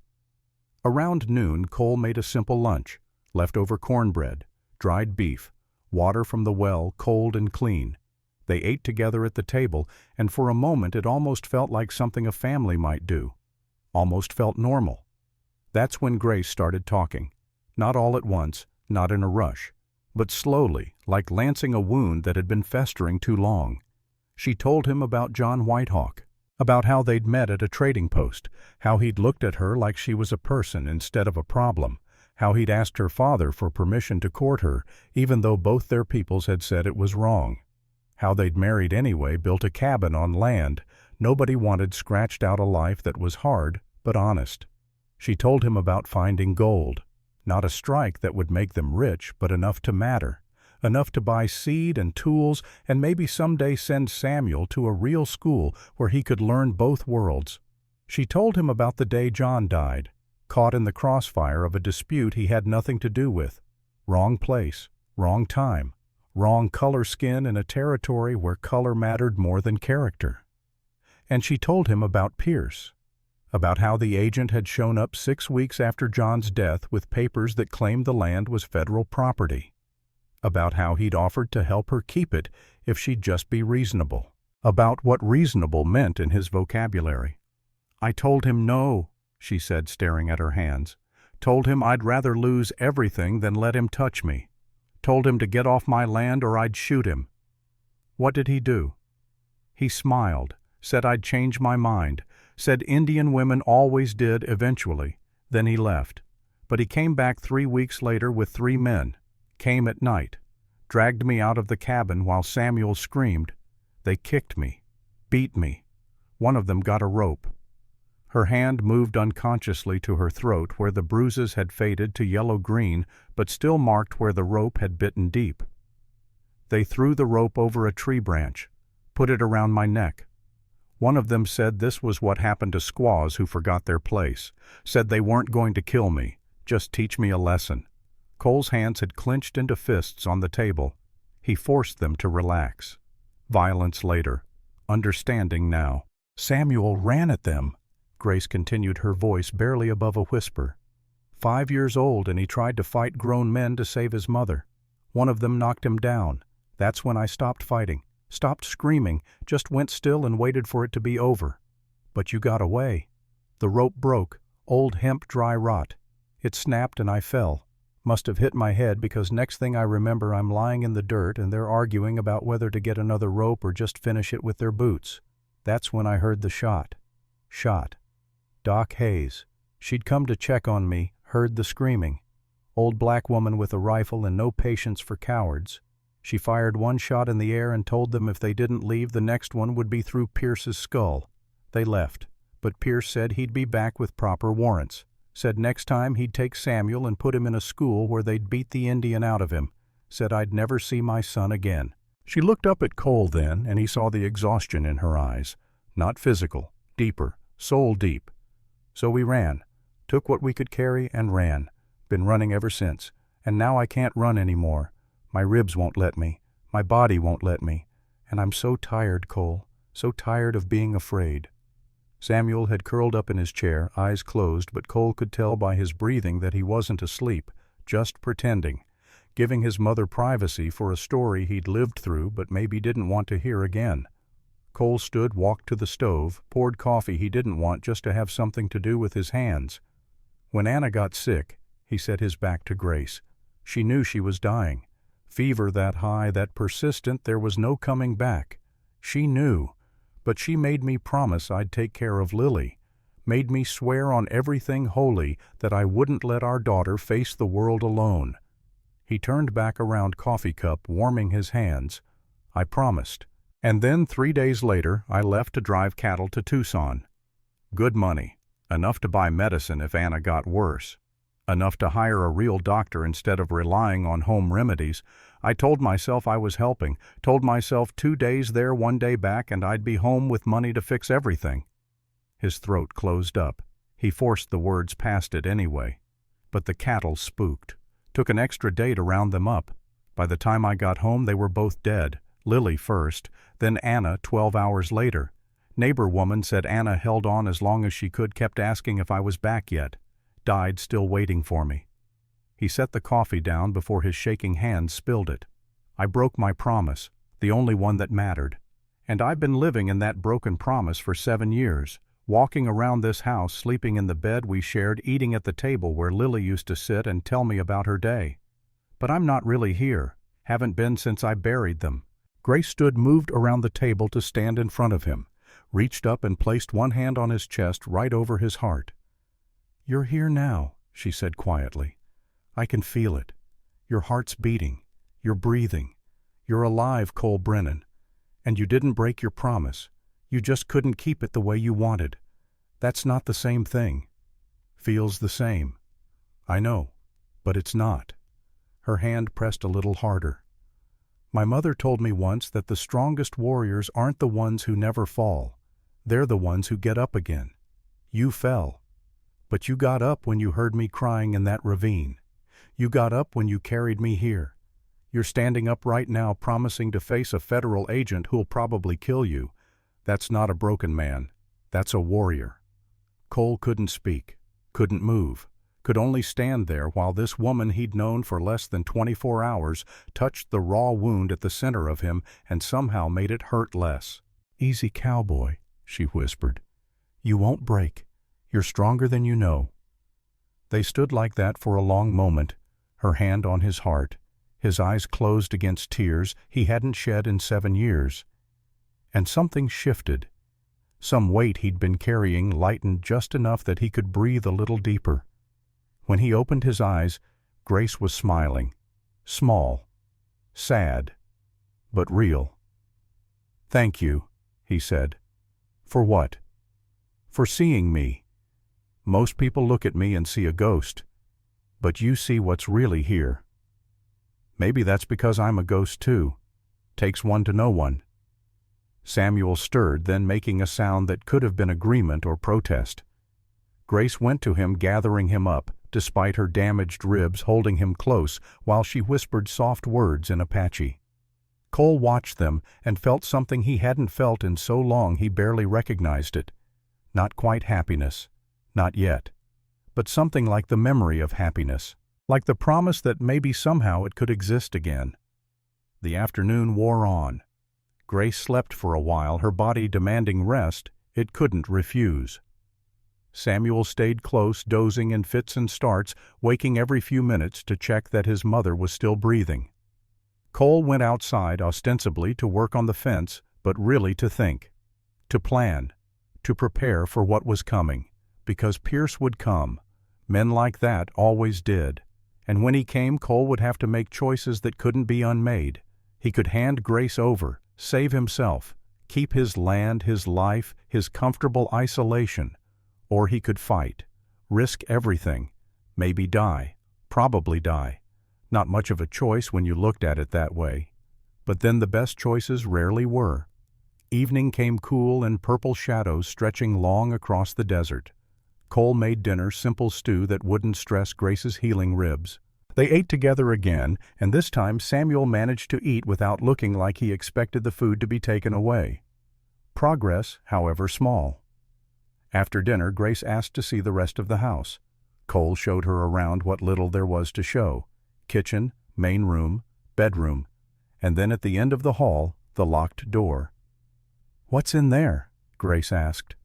Around noon, Cole made a simple lunch: leftover cornbread, dried beef, water from the well, cold and clean. They ate together at the table, and for a moment it almost felt like something a family might do. Almost felt normal. That's when Grace started talking. Not all at once, not in a rush, but slowly, like lancing a wound that had been festering too long. She told him about John Whitehawk, about how they'd met at a trading post, how he'd looked at her like she was a person instead of a problem, how he'd asked her father for permission to court her, even though both their peoples had said it was wrong, how they'd married anyway, built a cabin on land nobody wanted, scratched out a life that was hard but honest. She told him about finding gold, not a strike that would make them rich, but enough to matter, enough to buy seed and tools and maybe someday send Samuel to a real school where he could learn both worlds. She told him about the day John died, caught in the crossfire of a dispute he had nothing to do with. Wrong place, wrong time, wrong color skin in a territory where color mattered more than character. And she told him about Pierce, about how the agent had shown up 6 weeks after John's death with papers that claimed the land was federal property, about how he'd offered to help her keep it if she'd just be reasonable, about what reasonable meant in his vocabulary. "I told him no," she said, staring at her hands. "Told him I'd rather lose everything than let him touch me. Told him to get off my land or I'd shoot him." What did he do? He smiled, said I'd change my mind, said Indian women always did eventually. Then he left. But he came back 3 weeks later with 3 men. Came at night. Dragged me out of the cabin while Samuel screamed. They kicked me. Beat me. One of them got a rope. Her hand moved unconsciously to her throat where the bruises had faded to yellow-green but still marked where the rope had bitten deep. They threw the rope over a tree branch, put it around my neck. One of them said this was what happened to squaws who forgot their place, said they weren't going to kill me, just teach me a lesson. Cole's hands had clenched into fists on the table. He forced them to relax. Violence later. Understanding now. Samuel ran at them. Grace continued, her voice barely above a whisper. 5 years old, and he tried to fight grown men to save his mother. One of them knocked him down. That's when I stopped fighting. Stopped screaming, just went still and waited for it to be over. But you got away. The rope broke, old hemp dry rot. It snapped and I fell. Must have hit my head because next thing I remember I'm lying in the dirt and they're arguing about whether to get another rope or just finish it with their boots. That's when I heard the shot. Shot. Doc Hayes. She'd come to check on me, heard the screaming. Old black woman with a rifle and no patience for cowards. She fired one shot in the air and told them if they didn't leave, the next one would be through Pierce's skull. They left, but Pierce said he'd be back with proper warrants. Said next time he'd take Samuel and put him in a school where they'd beat the Indian out of him. Said I'd never see my son again. She looked up at Cole then, and he saw the exhaustion in her eyes. Not physical, deeper, soul deep. So we ran. Took what we could carry and ran. Been running ever since. And now I can't run anymore. My ribs won't let me. My body won't let me. And I'm so tired, Cole. So tired of being afraid. Samuel had curled up in his chair, eyes closed, but Cole could tell by his breathing that he wasn't asleep, just pretending, giving his mother privacy for a story he'd lived through but maybe didn't want to hear again. Cole stood, walked to the stove, poured coffee he didn't want just to have something to do with his hands. When Anna got sick, he set his back to Grace. She knew she was dying. Fever that high, that persistent, there was no coming back. She knew, but she made me promise I'd take care of Lily, made me swear on everything holy that I wouldn't let our daughter face the world alone. He turned back around, coffee cup warming his hands. I promised. And then 3 days later, I left to drive cattle to Tucson. Good money, enough to buy medicine if Anna got worse. enough to hire a real doctor instead of relying on home remedies. I told myself I was helping, told myself 2 days there, 1 day back, and I'd be home with money to fix everything. His throat closed up. He forced the words past it anyway. But the cattle spooked. Took an extra day to round them up. By the time I got home, they were both dead. Lily first, then Anna 12 hours later. Neighbor woman said Anna held on as long as she could, kept asking if I was back yet. Died still waiting for me. He set the coffee down before his shaking hand spilled it. I broke my promise, the only one that mattered. And I've been living in that broken promise for 7 years, walking around this house, sleeping in the bed we shared, eating at the table where Lily used to sit and tell me about her day. But I'm not really here, haven't been since I buried them. Grace stood, moved around the table to stand in front of him, reached up and placed one hand on his chest right over his heart. "You're here now," she said quietly. "I can feel it. Your heart's beating. You're breathing. You're alive, Cole Brennan. And you didn't break your promise. You just couldn't keep it the way you wanted. That's not the same thing." "Feels the same." "I know, but it's not." Her hand pressed a little harder. "My mother told me once that the strongest warriors aren't the ones who never fall. They're the ones who get up again. You fell. But you got up when you heard me crying in that ravine. You got up when you carried me here. You're standing up right now, promising to face a federal agent who'll probably kill you. That's not a broken man. That's a warrior." Cole couldn't speak, couldn't move, could only stand there while this woman he'd known for less than 24 hours touched the raw wound at the center of him and somehow made it hurt less. "Easy, Cowboy," she whispered. "You won't break. You're stronger than you know." They stood like that for a long moment, her hand on his heart, his eyes closed against tears he hadn't shed in 7 years. And something shifted. Some weight he'd been carrying lightened just enough that he could breathe a little deeper. When he opened his eyes, Grace was smiling. Small. Sad. But real. "Thank you," he said. "For what?" "For seeing me. Most people look at me and see a ghost. But you see what's really here." "Maybe that's because I'm a ghost too. Takes one to know one." Samuel stirred, then making a sound that could have been agreement or protest. Grace went to him, gathering him up, despite her damaged ribs, holding him close while she whispered soft words in Apache. Cole watched them and felt something he hadn't felt in so long he barely recognized it. Not quite happiness. Not yet. But something like the memory of happiness. Like the promise that maybe somehow it could exist again. The afternoon wore on. Grace slept for a while, her body demanding rest it couldn't refuse. Samuel stayed close, dozing in fits and starts, waking every few minutes to check that his mother was still breathing. Cole went outside ostensibly to work on the fence, but really to think. To plan. To prepare for what was coming. Because Pierce would come. Men like that always did. And when he came, Cole would have to make choices that couldn't be unmade. He could hand Grace over, save himself, keep his land, his life, his comfortable isolation. Or he could fight, risk everything, maybe die, probably die. Not much of a choice when you looked at it that way. But then the best choices rarely were. Evening came, cool and purple shadows stretching long across the desert. Cole made dinner, simple stew that wouldn't stress Grace's healing ribs. They ate together again, and this time Samuel managed to eat without looking like he expected the food to be taken away. Progress, however small. After dinner, Grace asked to see the rest of the house. Cole showed her around what little there was to show. Kitchen, main room, bedroom, and then at the end of the hall, the locked door. "What's in there?" Grace asked.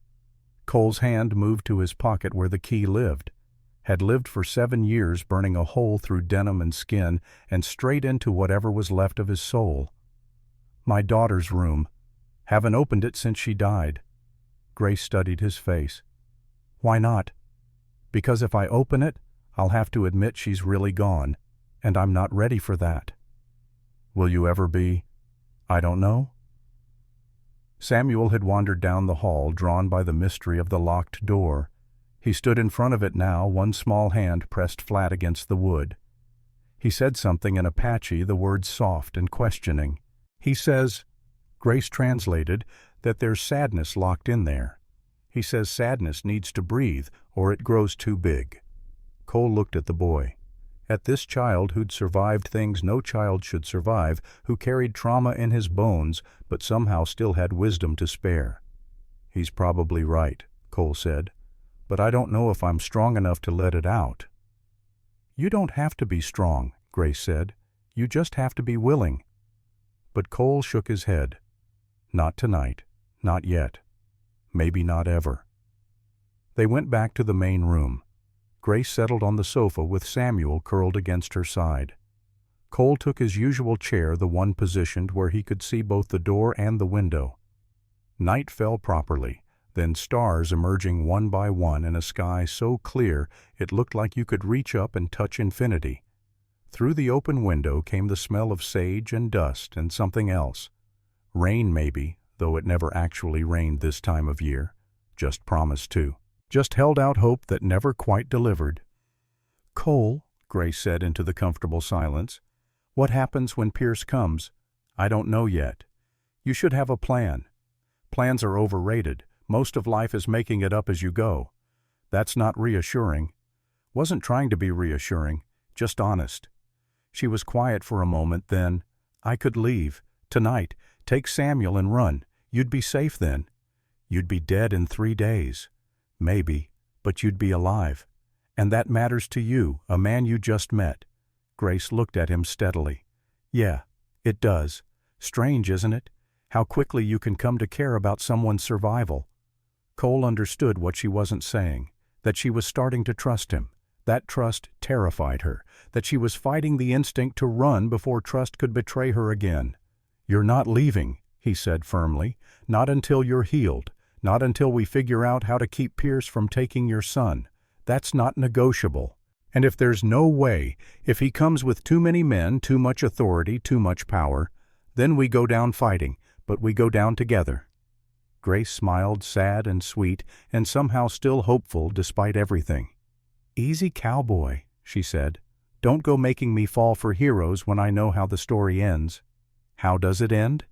Cole's hand moved to his pocket where the key lived. Had lived for 7 years, burning a hole through denim and skin and straight into whatever was left of his soul. "My daughter's room. Haven't opened it since she died." Grace studied his face. "Why not?" "Because if I open it, I'll have to admit she's really gone, and I'm not ready for that." "Will you ever be?" "I don't know." Samuel had wandered down the hall, drawn by the mystery of the locked door. He stood in front of it now, one small hand pressed flat against the wood. He said something in Apache, the words soft and questioning. He says, Grace translated, that there's sadness locked in there. He says sadness needs to breathe or it grows too big. Cole looked at the boy. At this child who'd survived things no child should survive, who carried trauma in his bones but somehow still had wisdom to spare. He's probably right, Cole said, but I don't know if I'm strong enough to let it out. You don't have to be strong, Grace said. You just have to be willing. But Cole shook his head. Not tonight. Not yet. Maybe not ever. They went back to the main room. Grace settled on the sofa with Samuel curled against her side. Cole took his usual chair, the one positioned where he could see both the door and the window. Night fell properly, then stars emerging one by one in a sky so clear it looked like you could reach up and touch infinity. Through the open window came the smell of sage and dust and something else. Rain maybe, though it never actually rained this time of year. Just promised to. Just held out hope that never quite delivered. Cole, Grace said into the comfortable silence, what happens when Pierce comes? I don't know yet. You should have a plan. Plans are overrated. Most of life is making it up as you go. That's not reassuring. Wasn't trying to be reassuring, just honest. She was quiet for a moment, then, I could leave. Tonight, take Samuel and run. You'd be safe then. You'd be dead in 3 days. Maybe, but you'd be alive. And that matters to you, a man you just met. Grace looked at him steadily. Yeah, it does. Strange, isn't it? How quickly you can come to care about someone's survival. Cole understood what she wasn't saying, that she was starting to trust him. That trust terrified her, that she was fighting the instinct to run before trust could betray her again. You're not leaving, he said firmly, not until you're healed, not until we figure out how to keep Pierce from taking your son. That's not negotiable. And if there's no way, if he comes with too many men, too much authority, too much power, then we go down fighting, but we go down together. Grace smiled, sad and sweet, and somehow still hopeful despite everything. Easy, Cowboy, she said. Don't go making me fall for heroes when I know how the story ends. How does it end?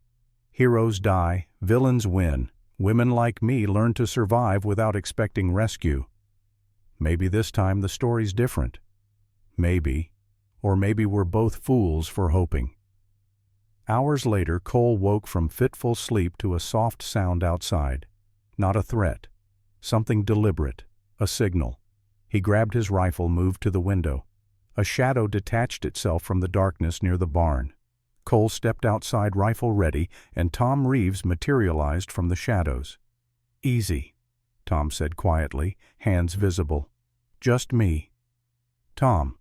Heroes die, villains win. Women like me learn to survive without expecting rescue. Maybe this time the story's different. Maybe. Or maybe we're both fools for hoping. Hours later, Cole woke from fitful sleep to a soft sound outside. Not a threat. Something deliberate. A signal. He grabbed his rifle, moved to the window. A shadow detached itself from the darkness near the barn. Cole stepped outside, rifle ready, and Tom Reeves materialized from the shadows. Easy, Tom said quietly, hands visible. Just me. Tom,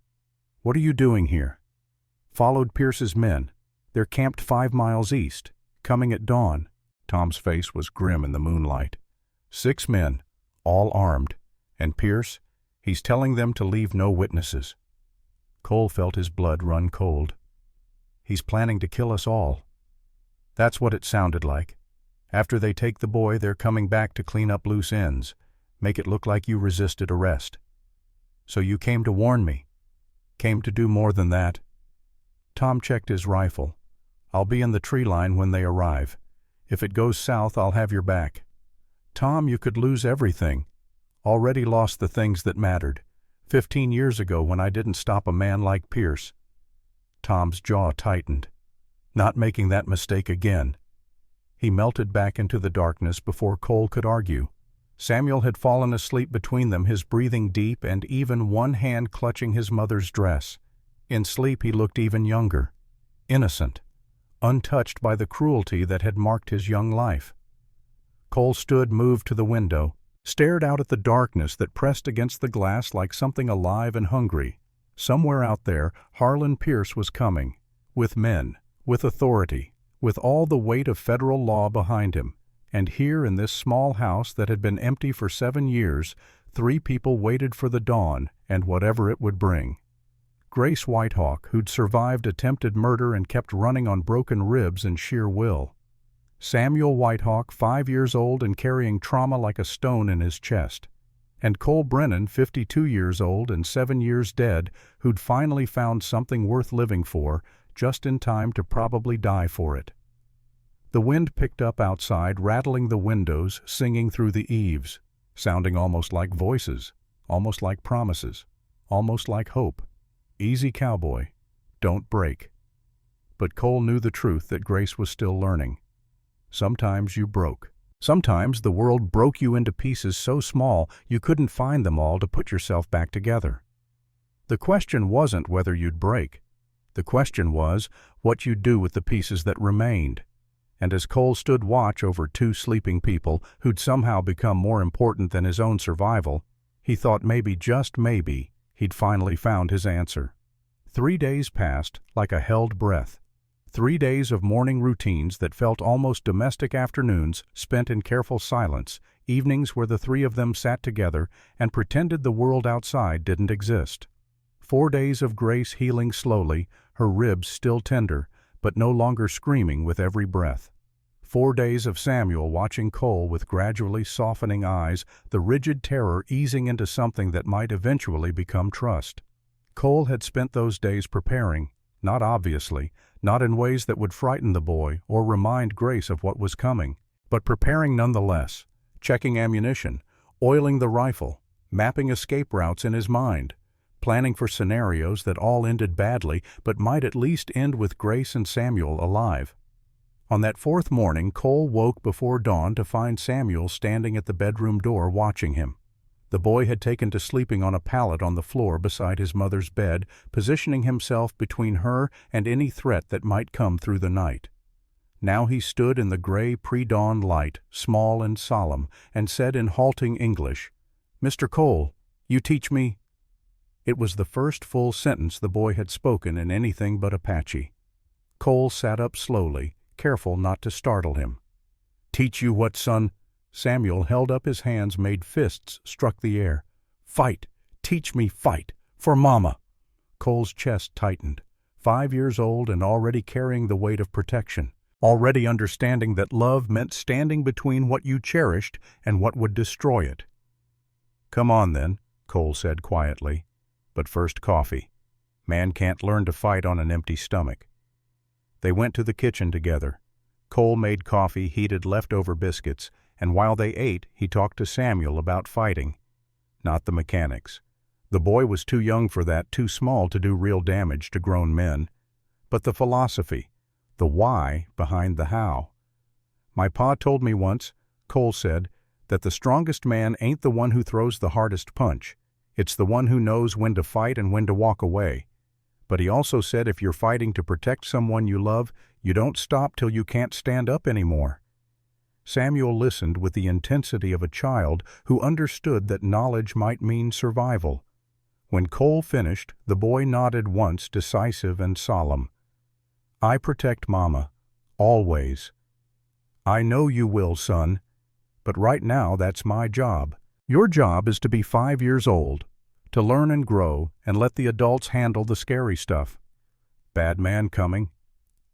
what are you doing here? Followed Pierce's men. They're camped 5 miles east, coming at dawn. Tom's face was grim in the moonlight. 6 men, all armed. And Pierce, he's telling them to leave no witnesses. Cole felt his blood run cold. He's planning to kill us all. That's what it sounded like. After they take the boy, they're coming back to clean up loose ends, make it look like you resisted arrest. So you came to warn me. Came to do more than that. Tom checked his rifle. I'll be in the tree line when they arrive. If it goes south, I'll have your back. Tom, you could lose everything. Already lost the things that mattered. 15 years ago when I didn't stop a man like Pierce. Tom's jaw tightened. Not making that mistake again. He melted back into the darkness before Cole could argue. Samuel had fallen asleep between them, his breathing deep and even, one hand clutching his mother's dress. In sleep he looked even younger. Innocent. Untouched by the cruelty that had marked his young life. Cole stood, moved to the window, stared out at the darkness that pressed against the glass like something alive and hungry. Somewhere out there, Harlan Pierce was coming. With men. With authority. With all the weight of federal law behind him. And here in this small house that had been empty for 7 years, 3 people waited for the dawn and whatever it would bring. Grace Whitehawk, who'd survived attempted murder and kept running on broken ribs and sheer will. Samuel Whitehawk, 5 years old and carrying trauma like a stone in his chest. And Cole Brennan, 52 years old and 7 years dead, who'd finally found something worth living for, just in time to probably die for it. The wind picked up outside, rattling the windows, singing through the eaves, sounding almost like voices, almost like promises, almost like hope. Easy, cowboy. Don't break. But Cole knew the truth that Grace was still learning. Sometimes you broke. Sometimes the world broke you into pieces so small you couldn't find them all to put yourself back together. The question wasn't whether you'd break. The question was what you'd do with the pieces that remained. And as Cole stood watch over two sleeping people who'd somehow become more important than his own survival, he thought maybe, just maybe, he'd finally found his answer. 3 days passed like a held breath. 3 days of morning routines that felt almost domestic, afternoons spent in careful silence, evenings where the three of them sat together and pretended the world outside didn't exist. 4 days of Grace healing slowly, her ribs still tender, but no longer screaming with every breath. 4 days of Samuel watching Cole with gradually softening eyes, the rigid terror easing into something that might eventually become trust. Cole had spent those days preparing, not obviously, not in ways that would frighten the boy or remind Grace of what was coming, but preparing nonetheless, checking ammunition, oiling the rifle, mapping escape routes in his mind, planning for scenarios that all ended badly but might at least end with Grace and Samuel alive. On that 4th morning, Cole woke before dawn to find Samuel standing at the bedroom door watching him. The boy had taken to sleeping on a pallet on the floor beside his mother's bed, positioning himself between her and any threat that might come through the night. Now he stood in the gray pre-dawn light, small and solemn, and said in halting English, "Mr. Cole, you teach me—" It was the first full sentence the boy had spoken in anything but Apache. Cole sat up slowly, careful not to startle him. "Teach you what, son?" Samuel held up his hands, made fists struck the air. "Fight! Teach me fight! For Mama!" Cole's chest tightened. 5 years old and already carrying the weight of protection. Already understanding that love meant standing between what you cherished and what would destroy it. "Come on then," Cole said quietly. "But first coffee. Man can't learn to fight on an empty stomach." They went to the kitchen together. Cole made coffee, heated leftover biscuits, and while they ate, he talked to Samuel about fighting. Not the mechanics. The boy was too young for that, too small to do real damage to grown men. But the philosophy, the why behind the how. "My pa told me once," Cole said, "that the strongest man ain't the one who throws the hardest punch. It's the one who knows when to fight and when to walk away. But he also said if you're fighting to protect someone you love, you don't stop till you can't stand up anymore." Samuel listened with the intensity of a child who understood that knowledge might mean survival. When Cole finished, the boy nodded once, decisive and solemn. "I protect Mama. Always. I know you will, son. But right now that's my job. Your job is to be 5 years old, to learn and grow and let the adults handle the scary stuff. Bad man coming?"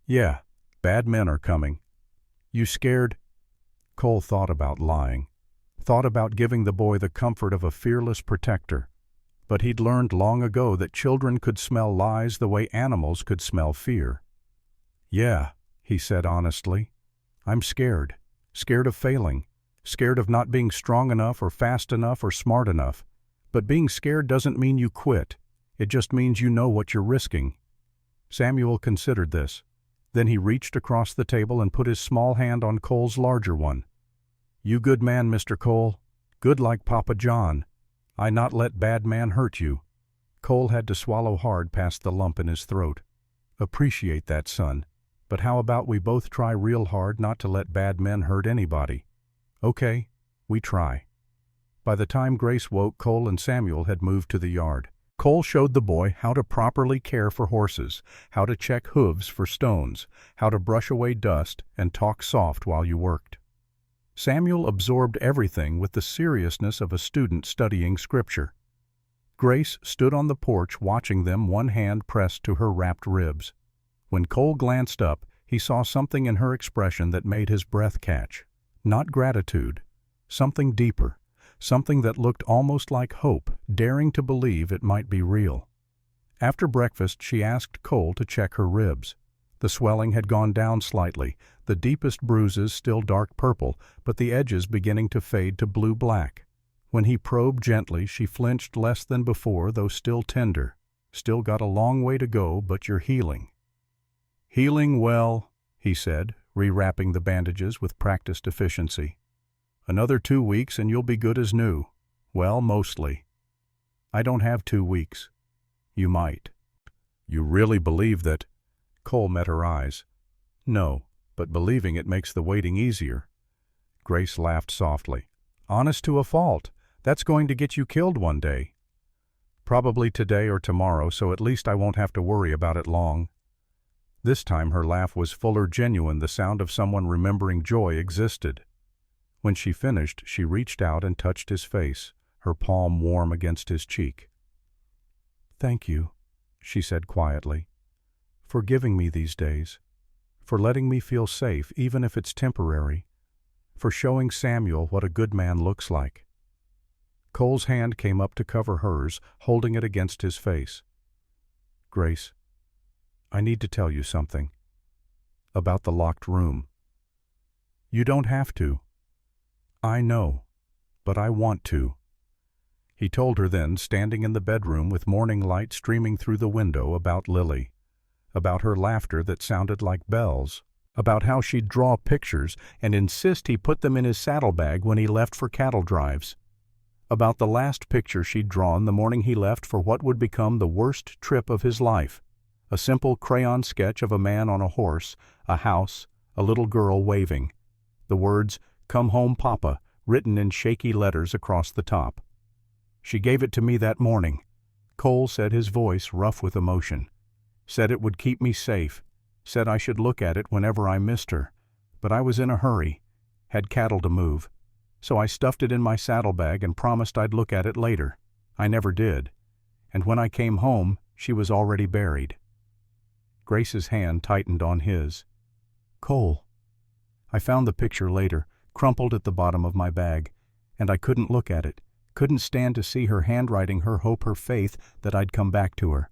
"Yeah, bad men are coming." "You scared?" Cole thought about lying, thought about giving the boy the comfort of a fearless protector. But he'd learned long ago that children could smell lies the way animals could smell fear. "Yeah," he said honestly. "I'm scared. Scared of failing. Scared of not being strong enough or fast enough or smart enough. But being scared doesn't mean you quit. It just means you know what you're risking." Samuel considered this. Then he reached across the table and put his small hand on Cole's larger one. "You good man, Mr. Cole. Good like Papa John. I not let bad man hurt you." Cole had to swallow hard past the lump in his throat. "Appreciate that, son. But how about we both try real hard not to let bad men hurt anybody?" "Okay, we try." By the time Grace woke, Cole and Samuel had moved to the yard. Cole showed the boy how to properly care for horses, how to check hooves for stones, how to brush away dust and talk soft while you worked. Samuel absorbed everything with the seriousness of a student studying scripture. Grace stood on the porch watching them, one hand pressed to her wrapped ribs. When Cole glanced up, he saw something in her expression that made his breath catch. Not gratitude, something deeper, something that looked almost like hope, daring to believe it might be real. After breakfast, she asked Cole to check her ribs. The swelling had gone down slightly, the deepest bruises still dark purple, but the edges beginning to fade to blue-black. When he probed gently, she flinched less than before, though still tender. "Still got a long way to go, but you're healing." "Healing well," he said, rewrapping the bandages with practiced efficiency. "Another 2 weeks and you'll be good as new. Well, mostly." "I don't have 2 weeks." "You might." "You really believe that—" Cole met her eyes. "No, but believing it makes the waiting easier." Grace laughed softly. "Honest to a fault. That's going to get you killed one day." "Probably today or tomorrow, so at least I won't have to worry about it long." This time her laugh was fuller genuine, the sound of someone remembering joy existed. When she finished, she reached out and touched his face, her palm warm against his cheek. "Thank you," she said quietly, "for giving me these days, for letting me feel safe even if it's temporary, for showing Samuel what a good man looks like." Cole's hand came up to cover hers, holding it against his face. "Grace, I need to tell you something. About the locked room." "You don't have to." "I know, but I want to." He told her then, standing in the bedroom with morning light streaming through the window, about Lily, about her laughter that sounded like bells, about how she'd draw pictures and insist he put them in his saddlebag when he left for cattle drives, about the last picture she'd drawn the morning he left for what would become the worst trip of his life, a simple crayon sketch of a man on a horse, a house, a little girl waving, the words, "Come home, Papa," written in shaky letters across the top. "She gave it to me that morning," Cole said, his voice rough with emotion. "Said it would keep me safe, said I should look at it whenever I missed her, but I was in a hurry, had cattle to move, so I stuffed it in my saddlebag and promised I'd look at it later. I never did, and when I came home, she was already buried." Grace's hand tightened on his. "Cole, I found the picture later, crumpled at the bottom of my bag, and I couldn't look at it, couldn't stand to see her handwriting, her hope, her faith that I'd come back to her.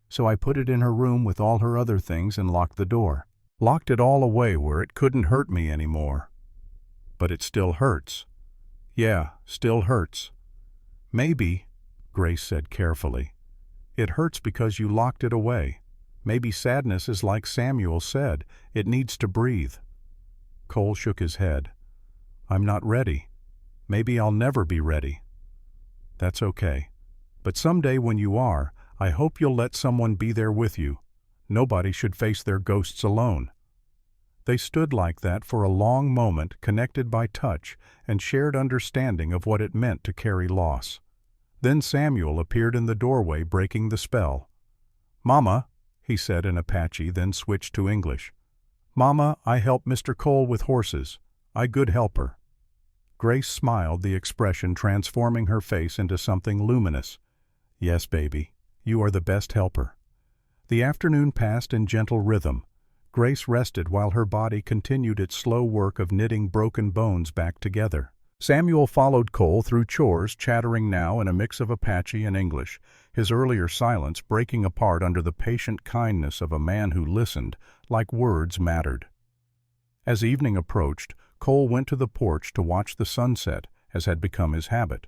So I put it in her room with all her other things and locked the door. Locked it all away where it couldn't hurt me anymore." "But it still hurts." "Yeah, still hurts." "Maybe," Grace said carefully, "it hurts because you locked it away. Maybe sadness is like Samuel said, it needs to breathe." Cole shook his head. "I'm not ready. Maybe I'll never be ready." "That's okay. But someday when you are, I hope you'll let someone be there with you. Nobody should face their ghosts alone." They stood like that for a long moment, connected by touch and shared understanding of what it meant to carry loss. Then Samuel appeared in the doorway, breaking the spell. "Mama," he said in Apache, then switched to English. "Mama, I help Mr. Cole with horses. I good helper." Grace smiled, the expression transforming her face into something luminous. "Yes, baby, you are the best helper." The afternoon passed in gentle rhythm. Grace rested while her body continued its slow work of knitting broken bones back together. Samuel followed Cole through chores, chattering now in a mix of Apache and English, his earlier silence breaking apart under the patient kindness of a man who listened, like words mattered. As evening approached, Cole went to the porch to watch the sunset, as had become his habit.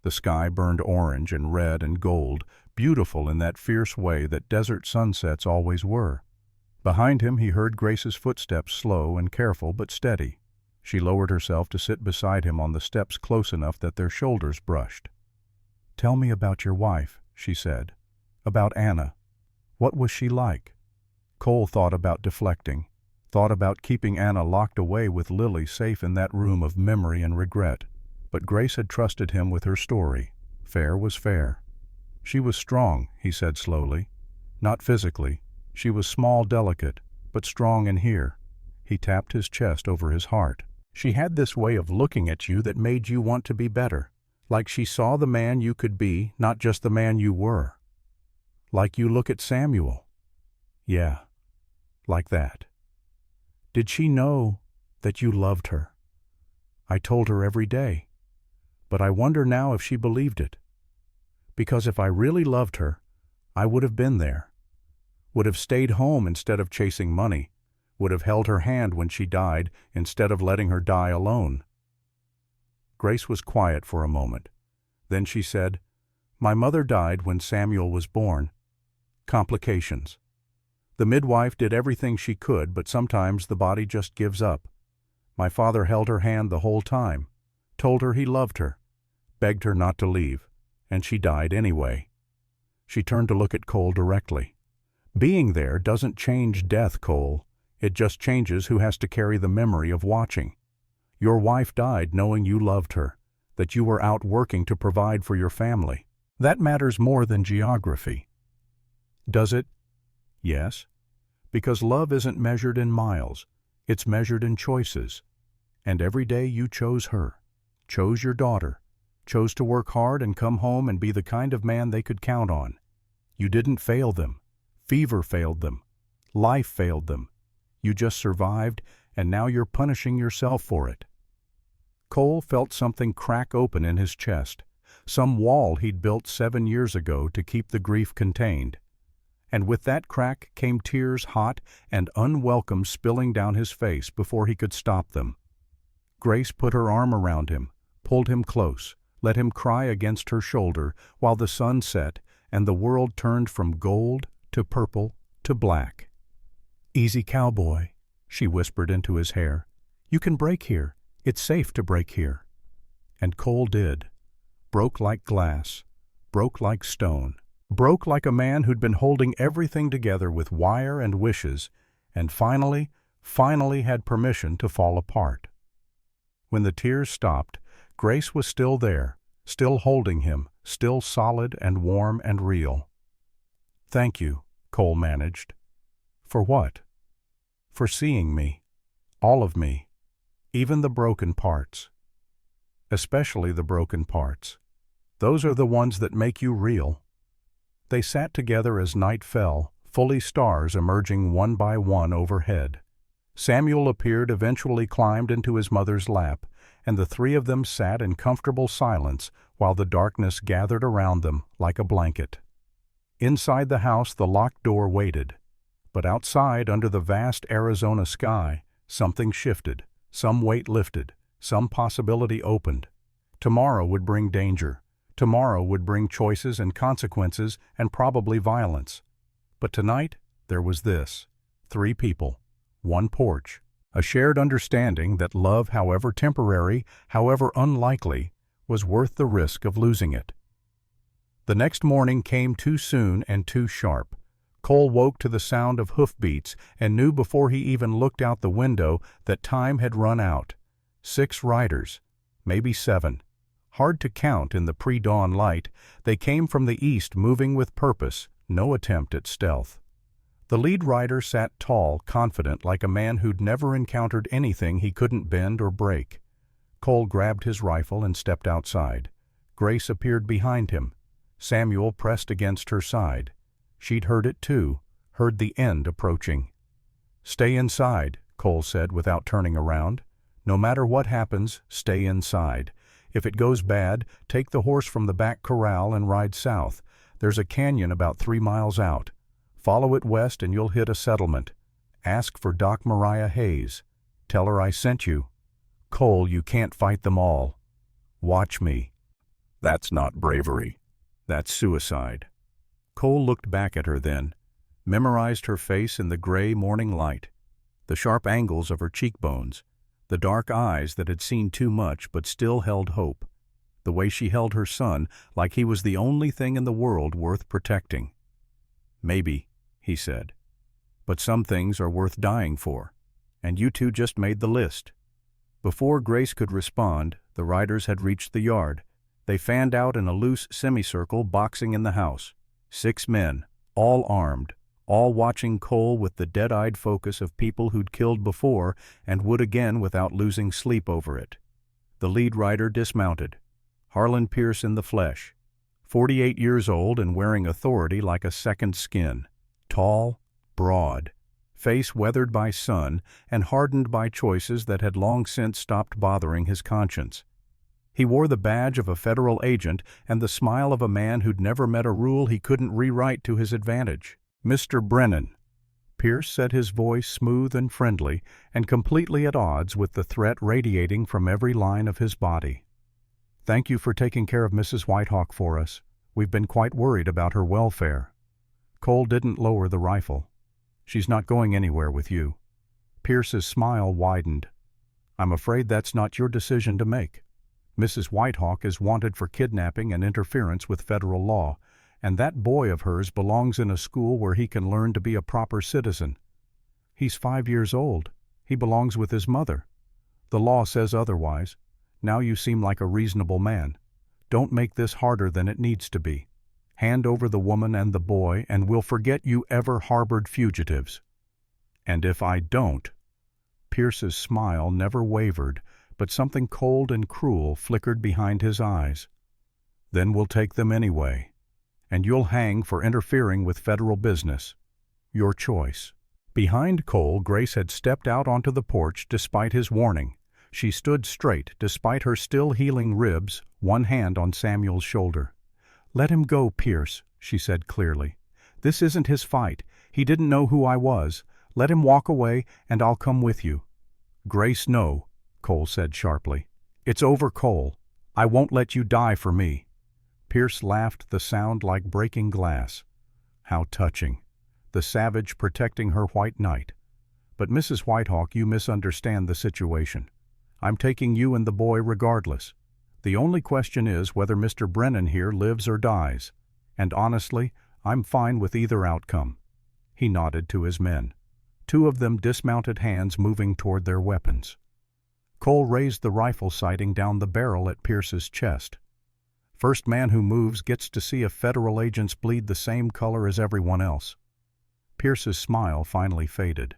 The sky burned orange and red and gold, beautiful in that fierce way that desert sunsets always were. Behind him he heard Grace's footsteps, slow and careful but steady. She lowered herself to sit beside him on the steps close enough that their shoulders brushed. "Tell me about your wife," she said. "About Anna. What was she like?" Cole thought about deflecting, thought about keeping Anna locked away with Lily, safe in that room of memory and regret. But Grace had trusted him with her story. Fair was fair. "She was strong," he said slowly. "Not physically. She was small, delicate, but strong in here." He tapped his chest over his heart. "She had this way of looking at you that made you want to be better. Like she saw the man you could be, not just the man you were. Like you look at Samuel." "Yeah, like that." "Did she know that you loved her?" "I told her every day." But I wonder now if she believed it. Because if I really loved her, I would have been there. Would have stayed home instead of chasing money. Would have held her hand when she died instead of letting her die alone. Grace was quiet for a moment. Then she said, "My mother died when Samuel was born. Complications. The midwife did everything she could, but sometimes the body just gives up. My father held her hand the whole time, told her he loved her, begged her not to leave, and she died anyway." She turned to look at Cole directly. "Being there doesn't change death, Cole. It just changes who has to carry the memory of watching. Your wife died knowing you loved her, that you were out working to provide for your family. That matters more than geography." "Does it?" "Yes. Because love isn't measured in miles. It's measured in choices. And every day you chose her, chose your daughter, chose to work hard and come home and be the kind of man they could count on. You didn't fail them. Fever failed them. Life failed them. You just survived, and now you're punishing yourself for it." Cole felt something crack open in his chest, some wall he'd built 7 years ago to keep the grief contained. And with that crack came tears hot and unwelcome spilling down his face before he could stop them. Grace put her arm around him, pulled him close, let him cry against her shoulder while the sun set and the world turned from gold to purple to black. "Easy, Cowboy," she whispered into his hair. "You can break here. It's safe to break here." And Cole did. Broke like glass, broke like stone, broke like a man who'd been holding everything together with wire and wishes, and finally had permission to fall apart. When the tears stopped, Grace was still there, still holding him, still solid and warm and real. "Thank you," Cole managed. "For what?" "For seeing me. All of me. Even the broken parts. Especially the broken parts. Those are the ones that make you real." They sat together as night fell, fully stars emerging one by one overhead. Samuel appeared, eventually climbed into his mother's lap, and the three of them sat in comfortable silence while the darkness gathered around them like a blanket. Inside the house the locked door waited, but outside under the vast Arizona sky, something shifted, some weight lifted, some possibility opened. Tomorrow would bring danger. Tomorrow would bring choices and consequences and probably violence. But tonight there was this: 3 people, 1 porch, a shared understanding that love, however temporary, however unlikely, was worth the risk of losing it. The next morning came too soon and too sharp. Cole woke to the sound of hoofbeats and knew before he even looked out the window that time had run out. 6 riders, maybe 7. Hard to count in the pre-dawn light, they came from the east moving with purpose, no attempt at stealth. The lead rider sat tall, confident, like a man who'd never encountered anything he couldn't bend or break. Cole grabbed his rifle and stepped outside. Grace appeared behind him. Samuel pressed against her side. She'd heard it too, heard the end approaching. "Stay inside," Cole said without turning around. "No matter what happens, stay inside. If it goes bad, take the horse from the back corral and ride south. There's a canyon about 3 miles out. Follow it west and you'll hit a settlement. Ask for Doc Mariah Hayes. Tell her I sent you. Cole, you can't fight them all. Watch me." "That's not bravery. That's suicide." Cole looked back at her then, memorized her face in the gray morning light, the sharp angles of her cheekbones, the dark eyes that had seen too much but still held hope, the way she held her son like he was the only thing in the world worth protecting. "Maybe," he said, "but some things are worth dying for, and you two just made the list." Before Grace could respond, the riders had reached the yard. They fanned out in a loose semicircle, boxing in the house. 6 men, all armed, all watching Cole with the dead-eyed focus of people who'd killed before and would again without losing sleep over it. The lead rider dismounted. Harlan Pierce in the flesh. 48 years old and wearing authority like a second skin. Tall, broad, face weathered by sun and hardened by choices that had long since stopped bothering his conscience. He wore the badge of a federal agent and the smile of a man who'd never met a rule he couldn't rewrite to his advantage. "Mr. Brennan," Pierce said, his voice smooth and friendly and completely at odds with the threat radiating from every line of his body. "Thank you for taking care of Mrs. Whitehawk for us. We've been quite worried about her welfare." Cole didn't lower the rifle. "She's not going anywhere with you." Pierce's smile widened. "I'm afraid that's not your decision to make. Mrs. Whitehawk is wanted for kidnapping and interference with federal law, and that boy of hers belongs in a school where he can learn to be a proper citizen. He's 5 years old. He belongs with his mother. The law says otherwise. Now you seem like a reasonable man. Don't make this harder than it needs to be. Hand over the woman and the boy, and we'll forget you ever harbored fugitives." "And if I don't?" Pierce's smile never wavered, but something cold and cruel flickered behind his eyes. "Then we'll take them anyway. And you'll hang for interfering with federal business. Your choice." Behind Cole, Grace had stepped out onto the porch despite his warning. She stood straight despite her still healing ribs, one hand on Samuel's shoulder. "Let him go, Pierce," she said clearly. "This isn't his fight. He didn't know who I was. Let him walk away, and I'll come with you." "Grace, no," Cole said sharply. "It's over, Cole. I won't let you die for me." Pierce laughed, the sound like breaking glass. How touching. The savage protecting her white knight. "But Mrs. Whitehawk, you misunderstand the situation. I'm taking you and the boy regardless. The only question is whether Mr. Brennan here lives or dies. And honestly, I'm fine with either outcome." He nodded to his men. Two of them dismounted, hands moving toward their weapons. Cole raised the rifle sighting down the barrel at Pierce's chest. "First man who moves gets to see if federal agents bleed the same color as everyone else." Pierce's smile finally faded.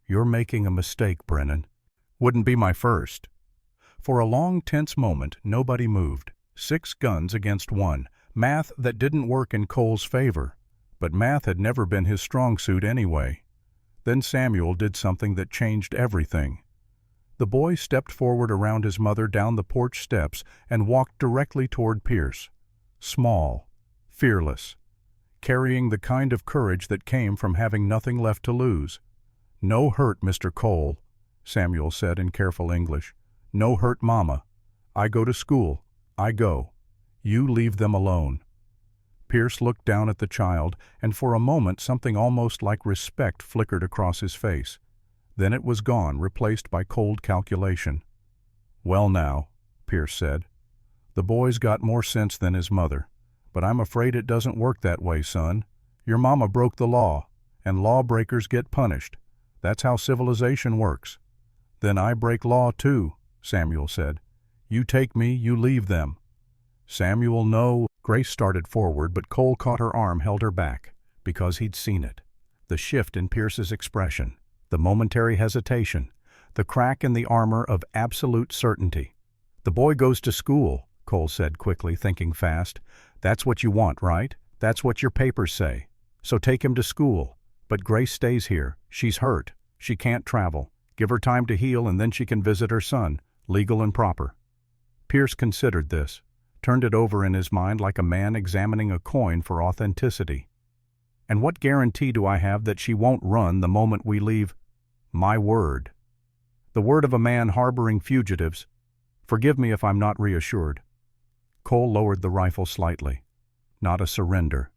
"You're making a mistake, Brennan." "Wouldn't be my first." For a long, tense moment, nobody moved. 6 guns against 1. Math that didn't work in Cole's favor. But math had never been his strong suit anyway. Then Samuel did something that changed everything. The boy stepped forward around his mother down the porch steps and walked directly toward Pierce. Small, fearless, carrying the kind of courage that came from having nothing left to lose. "No hurt, Mr. Cole," Samuel said in careful English. "No hurt, Mama. I go to school. I go. You leave them alone." Pierce looked down at the child, and for a moment something almost like respect flickered across his face. Then it was gone, replaced by cold calculation. "Well now," Pierce said, "the boy's got more sense than his mother. But I'm afraid it doesn't work that way, son. Your mama broke the law, and lawbreakers get punished. That's how civilization works." "Then I break law too," Samuel said. "You take me, you leave them." "Samuel, no." Grace started forward, but Cole caught her arm, held her back, because he'd seen it. The shift in Pierce's expression, the momentary hesitation, the crack in the armor of absolute certainty. "The boy goes to school," Cole said quickly, thinking fast. "That's what you want, right? That's what your papers say. So take him to school. But Grace stays here. She's hurt. She can't travel. Give her time to heal, and then she can visit her son, legal and proper." Pierce considered this, turned it over in his mind like a man examining a coin for authenticity. "And what guarantee do I have that she won't run the moment we leave?" "My word." "The word of a man harboring fugitives. Forgive me if I'm not reassured." Cole lowered the rifle slightly. "Not a surrender.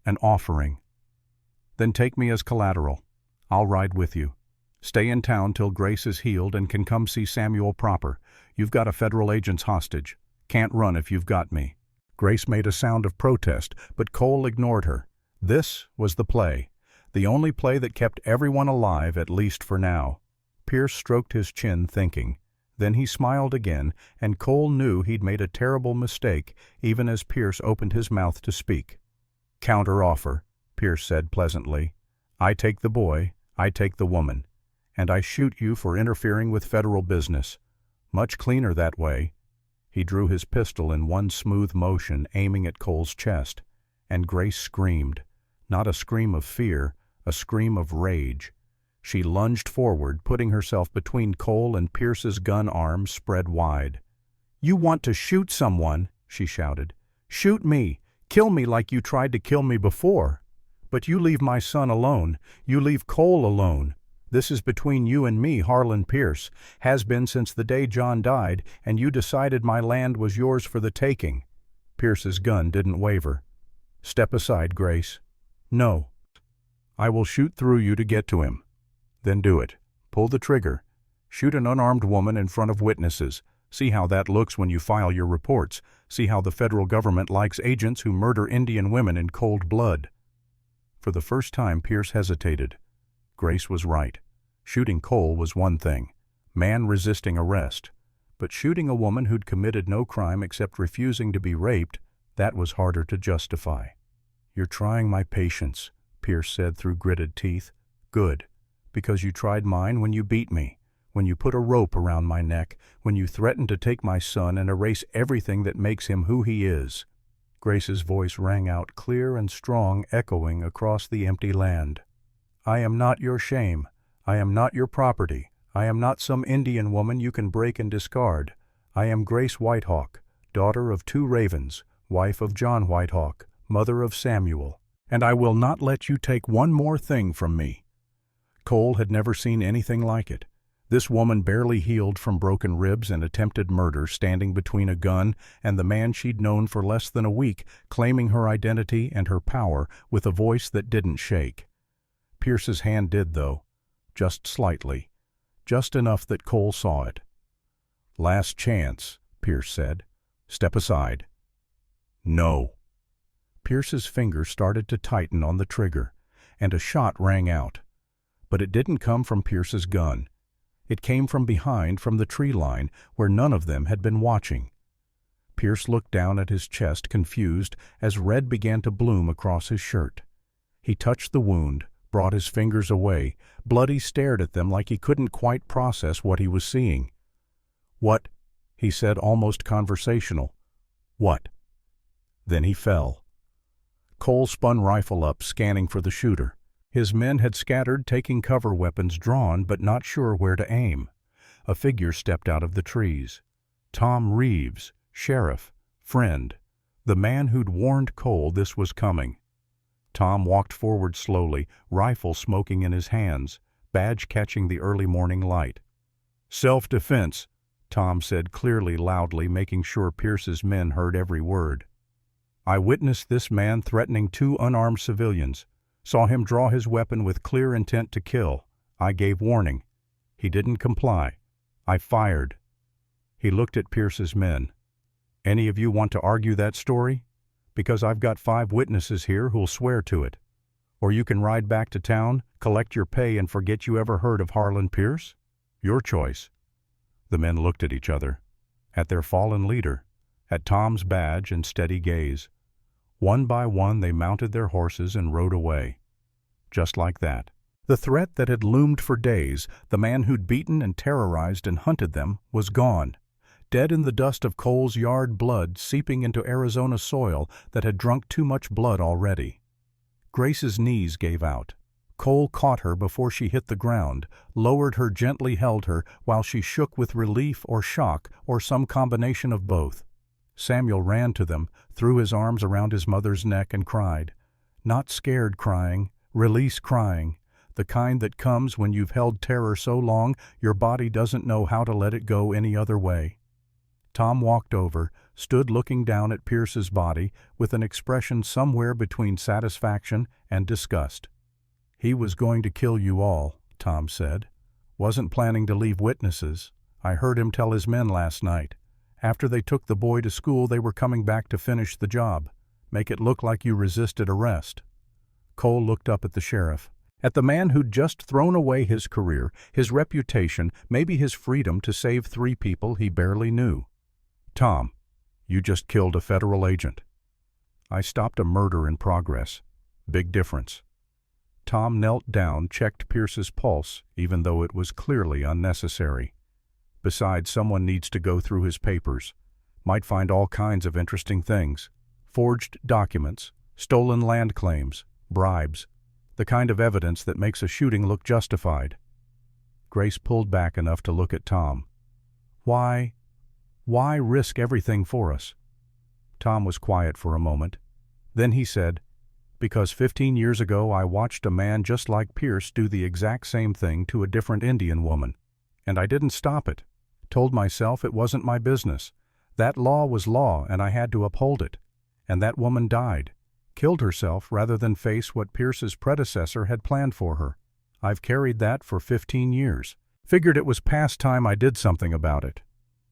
An offering." "Then take me as collateral. I'll ride with you. Stay in town till Grace is healed and can come see Samuel proper. You've got a federal agent's hostage. Can't run if you've got me." Grace made a sound of protest, but Cole ignored her. This was the play. The only play that kept everyone alive, at least for now. Pierce stroked his chin, thinking. Then he smiled again, and Cole knew he'd made a terrible mistake, even as Pierce opened his mouth to speak. "Counter-offer," Pierce said pleasantly. "I take the boy, I take the woman. And I shoot you for interfering with federal business. Much cleaner that way." He drew his pistol in one smooth motion, aiming at Cole's chest, and Grace screamed. Not a scream of fear, a scream of rage. She lunged forward, putting herself between Cole and Pierce's gun arms spread wide. "You want to shoot someone," she shouted. "Shoot me. Kill me like you tried to kill me before. But you leave my son alone. You leave Cole alone. This is between you and me, Harlan Pierce. Has been since the day John died, and you decided my land was yours for the taking." Pierce's gun didn't waver. "Step aside, Grace." "No." "I will shoot through you to get to him." "Then do it. Pull the trigger. Shoot an unarmed woman in front of witnesses. See how that looks when you file your reports. See how the federal government likes agents who murder Indian women in cold blood." For the first time, Pierce hesitated. Grace was right. Shooting Cole was one thing, man resisting arrest. But shooting a woman who'd committed no crime except refusing to be raped, that was harder to justify. "You're trying my patience," Pierce said through gritted teeth. "Good. Because you tried mine when you beat me, when you put a rope around my neck, when you threatened to take my son and erase everything that makes him who he is." Grace's voice rang out clear and strong, echoing across the empty land. "I am not your shame. I am not your property. I am not some Indian woman you can break and discard. I am Grace Whitehawk, daughter of 2 ravens, wife of John Whitehawk, mother of Samuel. And I will not let you take one more thing from me." Cole had never seen anything like it. This woman barely healed from broken ribs and attempted murder, standing between a gun and the man she'd known for less than a week, claiming her identity and her power with a voice that didn't shake. Pierce's hand did, though. Just slightly. Just enough that Cole saw it. "Last chance," Pierce said. "Step aside." "No." Pierce's finger started to tighten on the trigger, and a shot rang out. But it didn't come from Pierce's gun. It came from behind, from the tree line, where none of them had been watching. Pierce looked down at his chest, confused, as red began to bloom across his shirt. He touched the wound, brought his fingers away. Bloody stared at them like he couldn't quite process what he was seeing. "What?" he said, almost conversational. "What?" Then he fell. Cole spun rifle up, scanning for the shooter. His men had scattered, taking cover, weapons drawn, but not sure where to aim. A figure stepped out of the trees. Tom Reeves, sheriff, friend, the man who'd warned Cole this was coming. Tom walked forward slowly, rifle smoking in his hands, badge catching the early morning light. "Self-defense," Tom said clearly, loudly, making sure Pierce's men heard every word. "I witnessed this man threatening 2 unarmed civilians. Saw him draw his weapon with clear intent to kill. I gave warning. He didn't comply. I fired." He looked at Pierce's men. "Any of you want to argue that story? Because I've got 5 witnesses here who'll swear to it. Or you can ride back to town, collect your pay, and forget you ever heard of Harlan Pierce. Your choice." The men looked at each other, at their fallen leader, at Tom's badge and steady gaze. One by one they mounted their horses and rode away. Just like that. The threat that had loomed for days, the man who'd beaten and terrorized and hunted them, was gone. Dead in the dust of Cole's yard, blood seeping into Arizona soil that had drunk too much blood already. Grace's knees gave out. Cole caught her before she hit the ground, lowered her, gently held her, while she shook with relief or shock or some combination of both. Samuel ran to them, threw his arms around his mother's neck and cried. Not scared crying, release crying, the kind that comes when you've held terror so long your body doesn't know how to let it go any other way. Tom walked over, stood looking down at Pierce's body with an expression somewhere between satisfaction and disgust. "He was going to kill you all," Tom said. "Wasn't planning to leave witnesses. I heard him tell his men last night. After they took the boy to school, they were coming back to finish the job. Make it look like you resisted arrest." Cole looked up at the sheriff, at the man who'd just thrown away his career, his reputation, maybe his freedom to save 3 people he barely knew. "Tom, you just killed a federal agent." "I stopped a murder in progress. Big difference." Tom knelt down, checked Pierce's pulse, even though it was clearly unnecessary. Besides, someone needs to go through his papers. Might find all kinds of interesting things. Forged documents, stolen land claims, bribes, the kind of evidence that makes a shooting look justified. Grace pulled back enough to look at Tom. "Why?" Why risk everything for us?" Tom was quiet for a moment. Then he said, "Because 15 years ago I watched a man just like Pierce do the exact same thing to a different Indian woman. And I didn't stop it. Told myself it wasn't my business. That law was law and I had to uphold it. And that woman died. Killed herself rather than face what Pierce's predecessor had planned for her. I've carried that for 15 years. Figured it was past time I did something about it."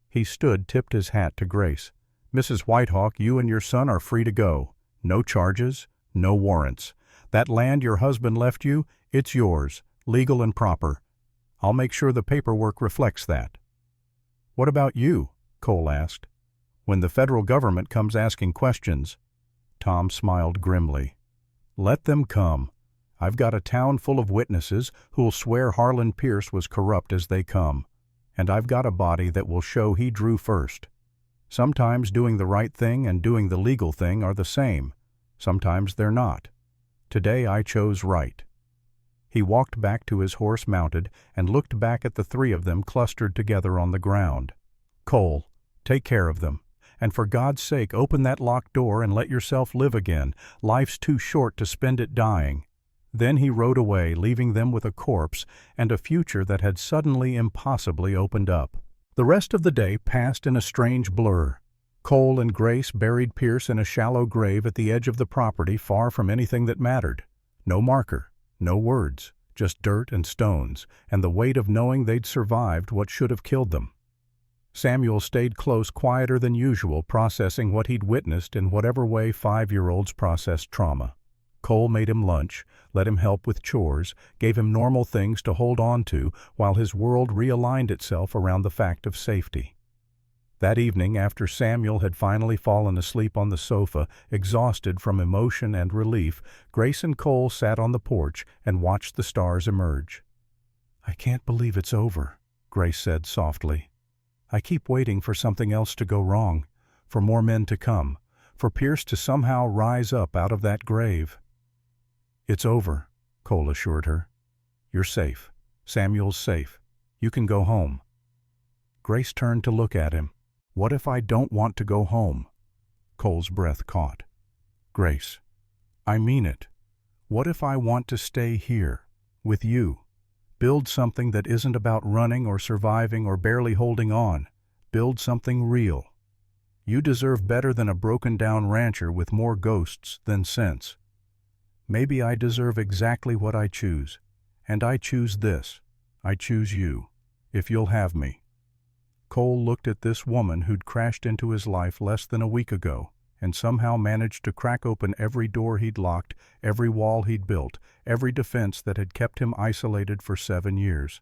He stood, tipped his hat to Grace. "Mrs. Whitehawk, you and your son are free to go. No charges, no warrants. That land your husband left you, it's yours, legal and proper. I'll make sure the paperwork reflects that." "What about you?" Cole asked. "When the federal government comes asking questions." Tom smiled grimly. "Let them come. I've got a town full of witnesses who'll swear Harlan Pierce was corrupt as they come. And I've got a body that will show he drew first. Sometimes doing the right thing and doing the legal thing are the same. Sometimes they're not. Today I chose right." He walked back to his horse mounted and looked back at the three of them clustered together on the ground. "Cole, take care of them. And for God's sake, open that locked door and let yourself live again. Life's too short to spend it dying." Then he rode away, leaving them with a corpse and a future that had suddenly impossibly opened up. The rest of the day passed in a strange blur. Cole and Grace buried Pierce in a shallow grave at the edge of the property far from anything that mattered. No marker, no words, just dirt and stones, and the weight of knowing they'd survived what should have killed them. Samuel stayed close, quieter than usual, processing what he'd witnessed in whatever way 5-year-olds process trauma. Cole made him lunch, let him help with chores, gave him normal things to hold on to while his world realigned itself around the fact of safety. That evening, after Samuel had finally fallen asleep on the sofa, exhausted from emotion and relief, Grace and Cole sat on the porch and watched the stars emerge. "I can't believe it's over," Grace said softly. "I keep waiting for something else to go wrong, for more men to come, for Pierce to somehow rise up out of that grave." "It's over," Cole assured her. "You're safe. Samuel's safe. You can go home." Grace turned to look at him. "What if I don't want to go home?" Cole's breath caught. "Grace, I mean it. What if I want to stay here, with you? Build something that isn't about running or surviving or barely holding on. Build something real. You deserve better than a broken-down rancher with more ghosts than sense. Maybe I deserve exactly what I choose. And I choose this. I choose you. If you'll have me." Cole looked at this woman who'd crashed into his life less than a week ago, and somehow managed to crack open every door he'd locked, every wall he'd built, every defense that had kept him isolated for 7 years.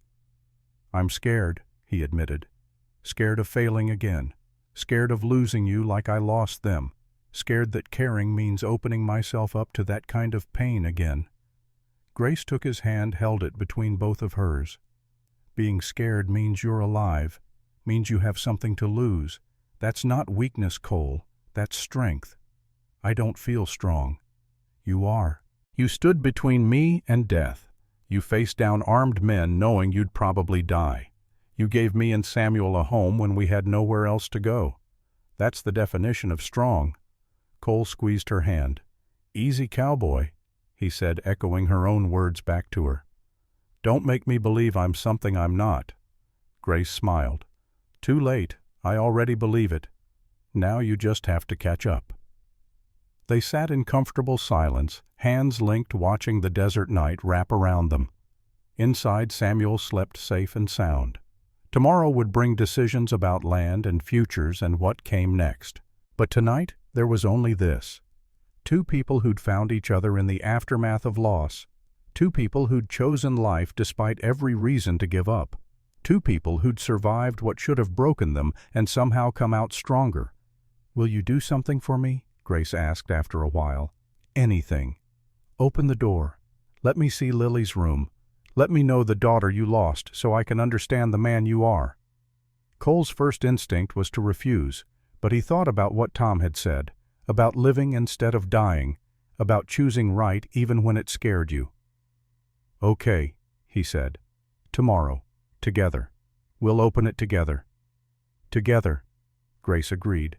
"I'm scared," he admitted. "Scared of failing again. Scared of losing you like I lost them. Scared that caring means opening myself up to that kind of pain again." Grace took his hand, held it between both of hers. "Being scared means you're alive, means you have something to lose. That's not weakness, Cole. That's strength. I don't feel strong. You are. You stood between me and death. You faced down armed men knowing you'd probably die. You gave me and Samuel a home when we had nowhere else to go. That's the definition of strong." Cole squeezed her hand. "Easy, Cowboy," he said, echoing her own words back to her. "Don't make me believe I'm something I'm not." Grace smiled. "Too late. I already believe it. Now you just have to catch up." They sat in comfortable silence, hands linked, watching the desert night wrap around them. Inside, Samuel slept safe and sound. Tomorrow would bring decisions about land and futures and what came next. But tonight, there was only this. 2 people who'd found each other in the aftermath of loss. 2 people who'd chosen life despite every reason to give up. 2 people who'd survived what should have broken them and somehow come out stronger. "Will you do something for me?" Grace asked after a while. "Anything. Open the door. Let me see Lily's room. Let me know the daughter you lost so I can understand the man you are." Cole's first instinct was to refuse, but he thought about what Tom had said, about living instead of dying, about choosing right even when it scared you. "Okay," he said. "Tomorrow. Together. We'll open it together." Together. Grace agreed.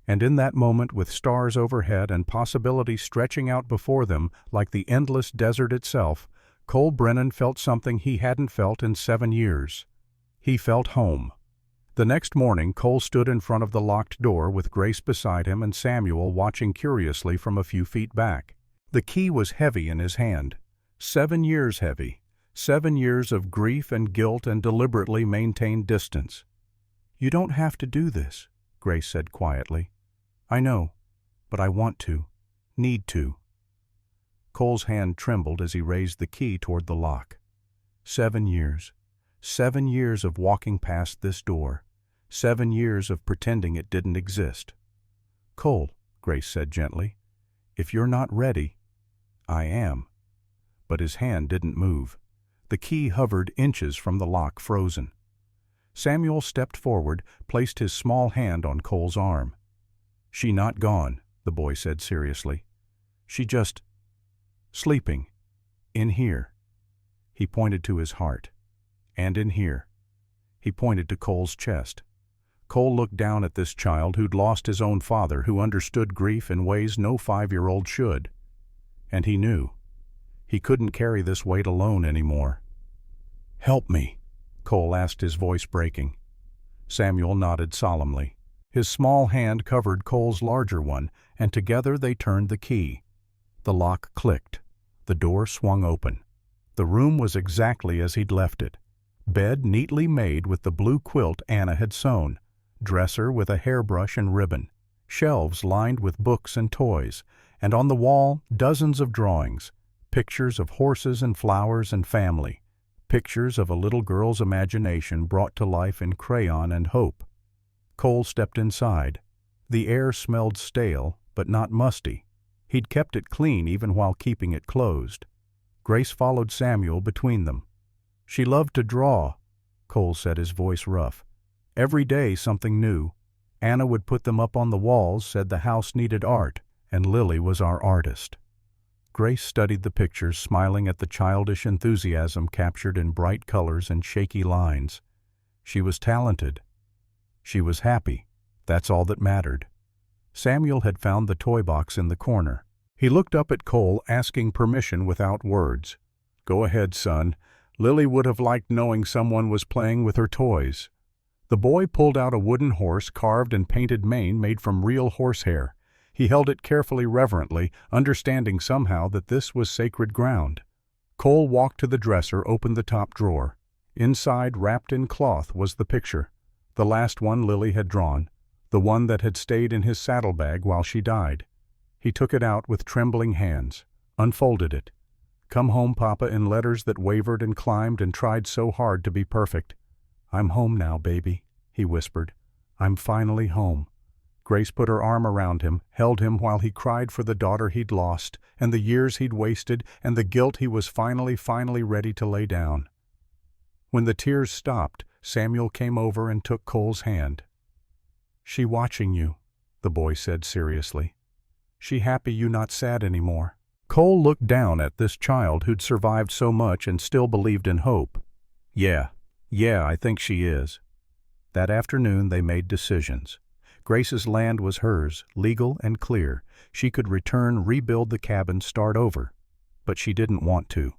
And in that moment, with stars overhead and possibilities stretching out before them like the endless desert itself, Cole Brennan felt something he hadn't felt in 7 years. He felt home. The next morning, Cole stood in front of the locked door with Grace beside him and Samuel watching curiously from a few feet back. The key was heavy in his hand. 7 years heavy. 7 years of grief and guilt and deliberately maintained distance. "You don't have to do this," Grace said quietly. "I know, but I want to. Need to." Cole's hand trembled as he raised the key toward the lock. 7 years. 7 years of walking past this door. 7 years of pretending it didn't exist. "Cole," Grace said gently, "if you're not ready—" "I am." But his hand didn't move. The key hovered inches from the lock, frozen. Samuel stepped forward, placed his small hand on Cole's arm. "She not gone," the boy said seriously. "She just sleeping. In here." He pointed to his heart. "And in here." He pointed to Cole's chest. Cole looked down at this child who'd lost his own father, who understood grief in ways no 5-year-old should. And he knew. He couldn't carry this weight alone anymore. "Help me," Cole asked, his voice breaking. Samuel nodded solemnly. His small hand covered Cole's larger one, and together they turned the key. The lock clicked. The door swung open. The room was exactly as he'd left it. Bed neatly made with the blue quilt Anna had sewn. Dresser with a hairbrush and ribbon. Shelves lined with books and toys. And on the wall, dozens of drawings. Pictures of horses and flowers and family. Pictures of a little girl's imagination brought to life in crayon and hope. Cole stepped inside. The air smelled stale, but not musty. He'd kept it clean even while keeping it closed. Grace followed Samuel between them. "She loved to draw," Cole said, his voice rough. "Every day something new. Anna would put them up on the walls, said the house needed art, and Lily was our artist." Grace studied the pictures, smiling at the childish enthusiasm captured in bright colors and shaky lines. She was talented. She was happy. That's all that mattered. Samuel had found the toy box in the corner. He looked up at Cole, asking permission without words. "Go ahead, son. Lily would have liked knowing someone was playing with her toys." The boy pulled out a wooden horse, carved and painted mane made from real horsehair. He held it carefully, reverently, understanding somehow that this was sacred ground. Cole walked to the dresser, opened the top drawer. Inside, wrapped in cloth, was the picture. The last one Lily had drawn. The one that had stayed in his saddlebag while she died. He took it out with trembling hands, unfolded it. "Come home, Papa," in letters that wavered and climbed and tried so hard to be perfect. "I'm home now, baby," he whispered. "I'm finally home." Grace put her arm around him, held him while he cried for the daughter he'd lost, and the years he'd wasted, and the guilt he was finally ready to lay down. When the tears stopped, Samuel came over and took Cole's hand. "She watching you," the boy said seriously. "She happy you not sad anymore." Cole looked down at this child who'd survived so much and still believed in hope. Yeah, I think she is." That afternoon they made decisions. Grace's land was hers, legal and clear. She could return, rebuild the cabin, start over. But she didn't want to.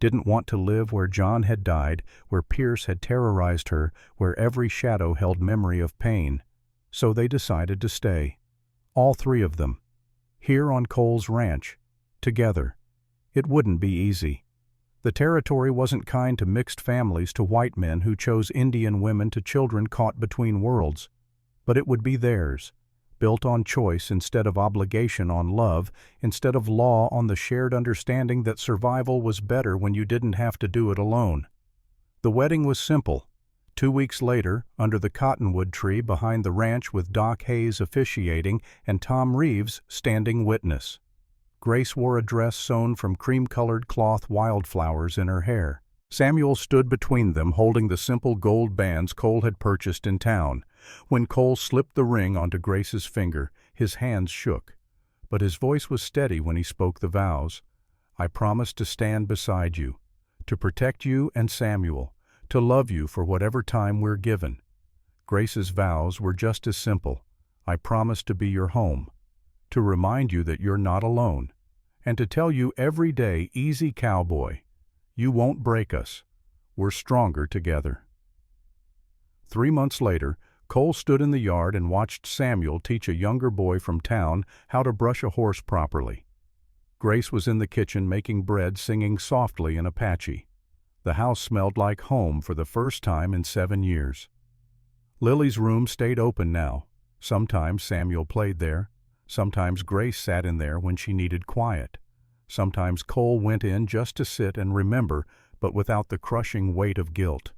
Didn't want to live where John had died, where Pierce had terrorized her, where every shadow held memory of pain. So they decided to stay. All 3 of them. Here on Cole's ranch. Together. It wouldn't be easy. The territory wasn't kind to mixed families, to white men who chose Indian women, to children caught between worlds. But it would be theirs, built on choice instead of obligation, on love instead of law, on the shared understanding that survival was better when you didn't have to do it alone. The wedding was simple. 2 weeks later, under the cottonwood tree behind the ranch, with Doc Hayes officiating and Tom Reeves standing witness. Grace wore a dress sewn from cream-colored cloth, wildflowers in her hair. Samuel stood between them, holding the simple gold bands Cole had purchased in town. When Cole slipped the ring onto Grace's finger, his hands shook. But his voice was steady when he spoke the vows. "I promise to stand beside you, to protect you and Samuel, to love you for whatever time we're given." Grace's vows were just as simple. I promise to be your home, to remind you that you're not alone, and to tell you every day, easy cowboy, you won't break us. We're stronger together. 3 months later, Cole stood in the yard and watched Samuel teach a younger boy from town how to brush a horse properly. Grace was in the kitchen making bread, singing softly and Apache. The house smelled like home for the first time in 7 years. Lily's room stayed open now. Sometimes Samuel played there. Sometimes Grace sat in there when she needed quiet. Sometimes Cole went in just to sit and remember, but without the crushing weight of guilt.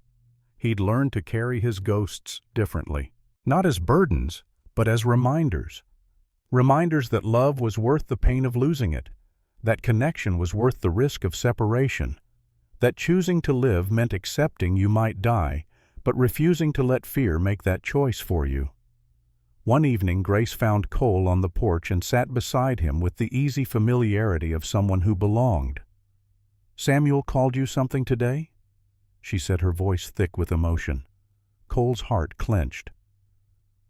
He'd learned to carry his ghosts differently. Not as burdens, but as reminders. Reminders that love was worth the pain of losing it, that connection was worth the risk of separation, that choosing to live meant accepting you might die, but refusing to let fear make that choice for you. One evening, Grace found Cole on the porch and sat beside him with the easy familiarity of someone who belonged. "Samuel called you something today?" She said, her voice thick with emotion. Cole's heart clenched.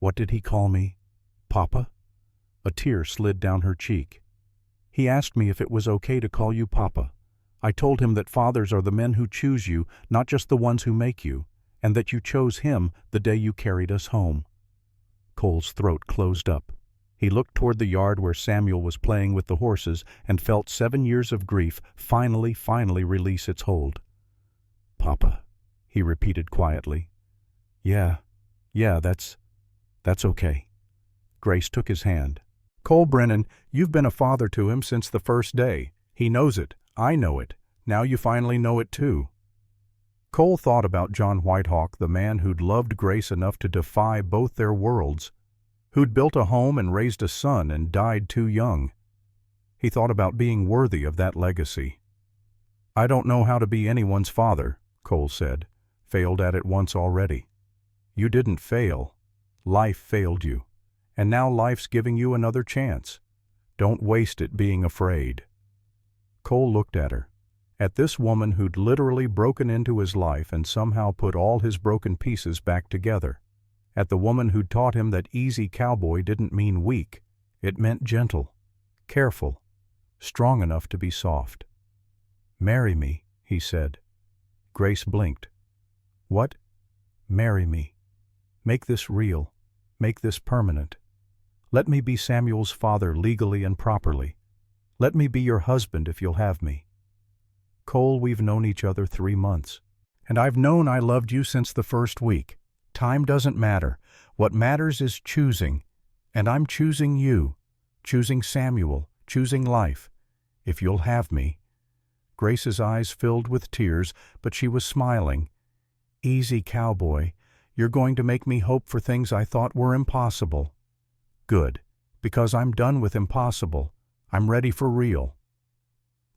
"What did he call me? Papa?" A tear slid down her cheek. "He asked me if it was okay to call you Papa. I told him that fathers are the men who choose you, not just the ones who make you, and that you chose him the day you carried us home." Cole's throat closed up. He looked toward the yard where Samuel was playing with the horses and felt 7 years of grief finally release its hold. "Papa," he repeated quietly. Yeah, that's okay." Grace took his hand. "Cole Brennan, you've been a father to him since the first day. He knows it. I know it. Now you finally know it too." Cole thought about John Whitehawk, the man who'd loved Grace enough to defy both their worlds, who'd built a home and raised a son and died too young. He thought about being worthy of that legacy. "I don't know how to be anyone's father," Cole said. "Failed at it once already." "You didn't fail. Life failed you. And now life's giving you another chance. Don't waste it being afraid." Cole looked at her. At this woman who'd literally broken into his life and somehow put all his broken pieces back together. At the woman who'd taught him that easy cowboy didn't mean weak. It meant gentle, careful, strong enough to be soft. "Marry me," he said. Grace blinked. "What?" "Marry me. Make this real. Make this permanent. Let me be Samuel's father legally and properly. Let me be your husband if you'll have me. Cole, we've known each other 3 months. And I've known I loved you since the first week. Time doesn't matter. What matters is choosing. And I'm choosing you. Choosing Samuel. Choosing life. If you'll have me." Grace's eyes filled with tears, but she was smiling. "Easy, cowboy. You're going to make me hope for things I thought were impossible." "Good. Because I'm done with impossible. I'm ready for real."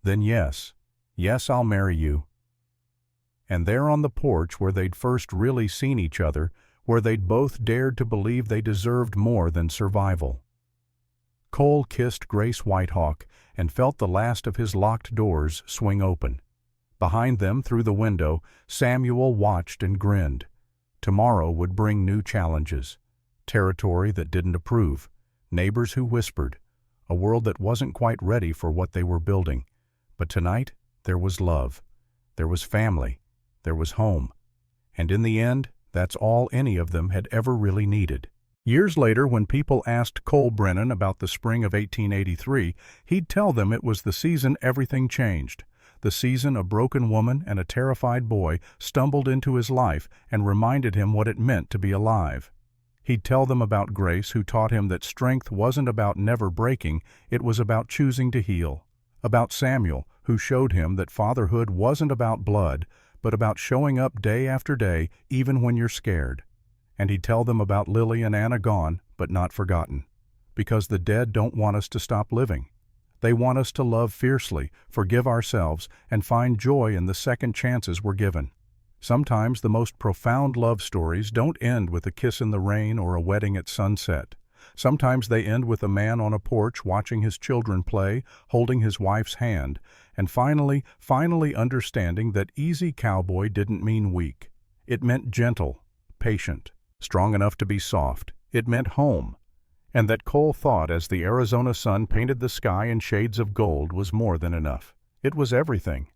"Then yes. Yes, I'll marry you." And there on the porch where they'd first really seen each other, where they'd both dared to believe they deserved more than survival, Cole kissed Grace Whitehawk and felt the last of his locked doors swing open. Behind them, through the window, Samuel watched and grinned. Tomorrow would bring new challenges. Territory that didn't approve. Neighbors who whispered. A world that wasn't quite ready for what they were building. But tonight, there was love. There was family. There was home. And in the end, that's all any of them had ever really needed. Years later, when people asked Cole Brennan about the spring of 1883, he'd tell them it was the season everything changed. The season a broken woman and a terrified boy stumbled into his life and reminded him what it meant to be alive. He'd tell them about Grace, who taught him that strength wasn't about never breaking, it was about choosing to heal. About Samuel, who showed him that fatherhood wasn't about blood, but about showing up day after day, even when you're scared. And he'd tell them about Lily and Anna, gone, but not forgotten. Because the dead don't want us to stop living. They want us to love fiercely, forgive ourselves, and find joy in the second chances we're given. Sometimes the most profound love stories don't end with a kiss in the rain or a wedding at sunset. Sometimes they end with a man on a porch watching his children play, holding his wife's hand, and finally understanding that easy cowboy didn't mean weak. It meant gentle, patient, strong enough to be soft. It meant home. And that Cole thought as the Arizona sun painted the sky in shades of gold was more than enough. It was everything.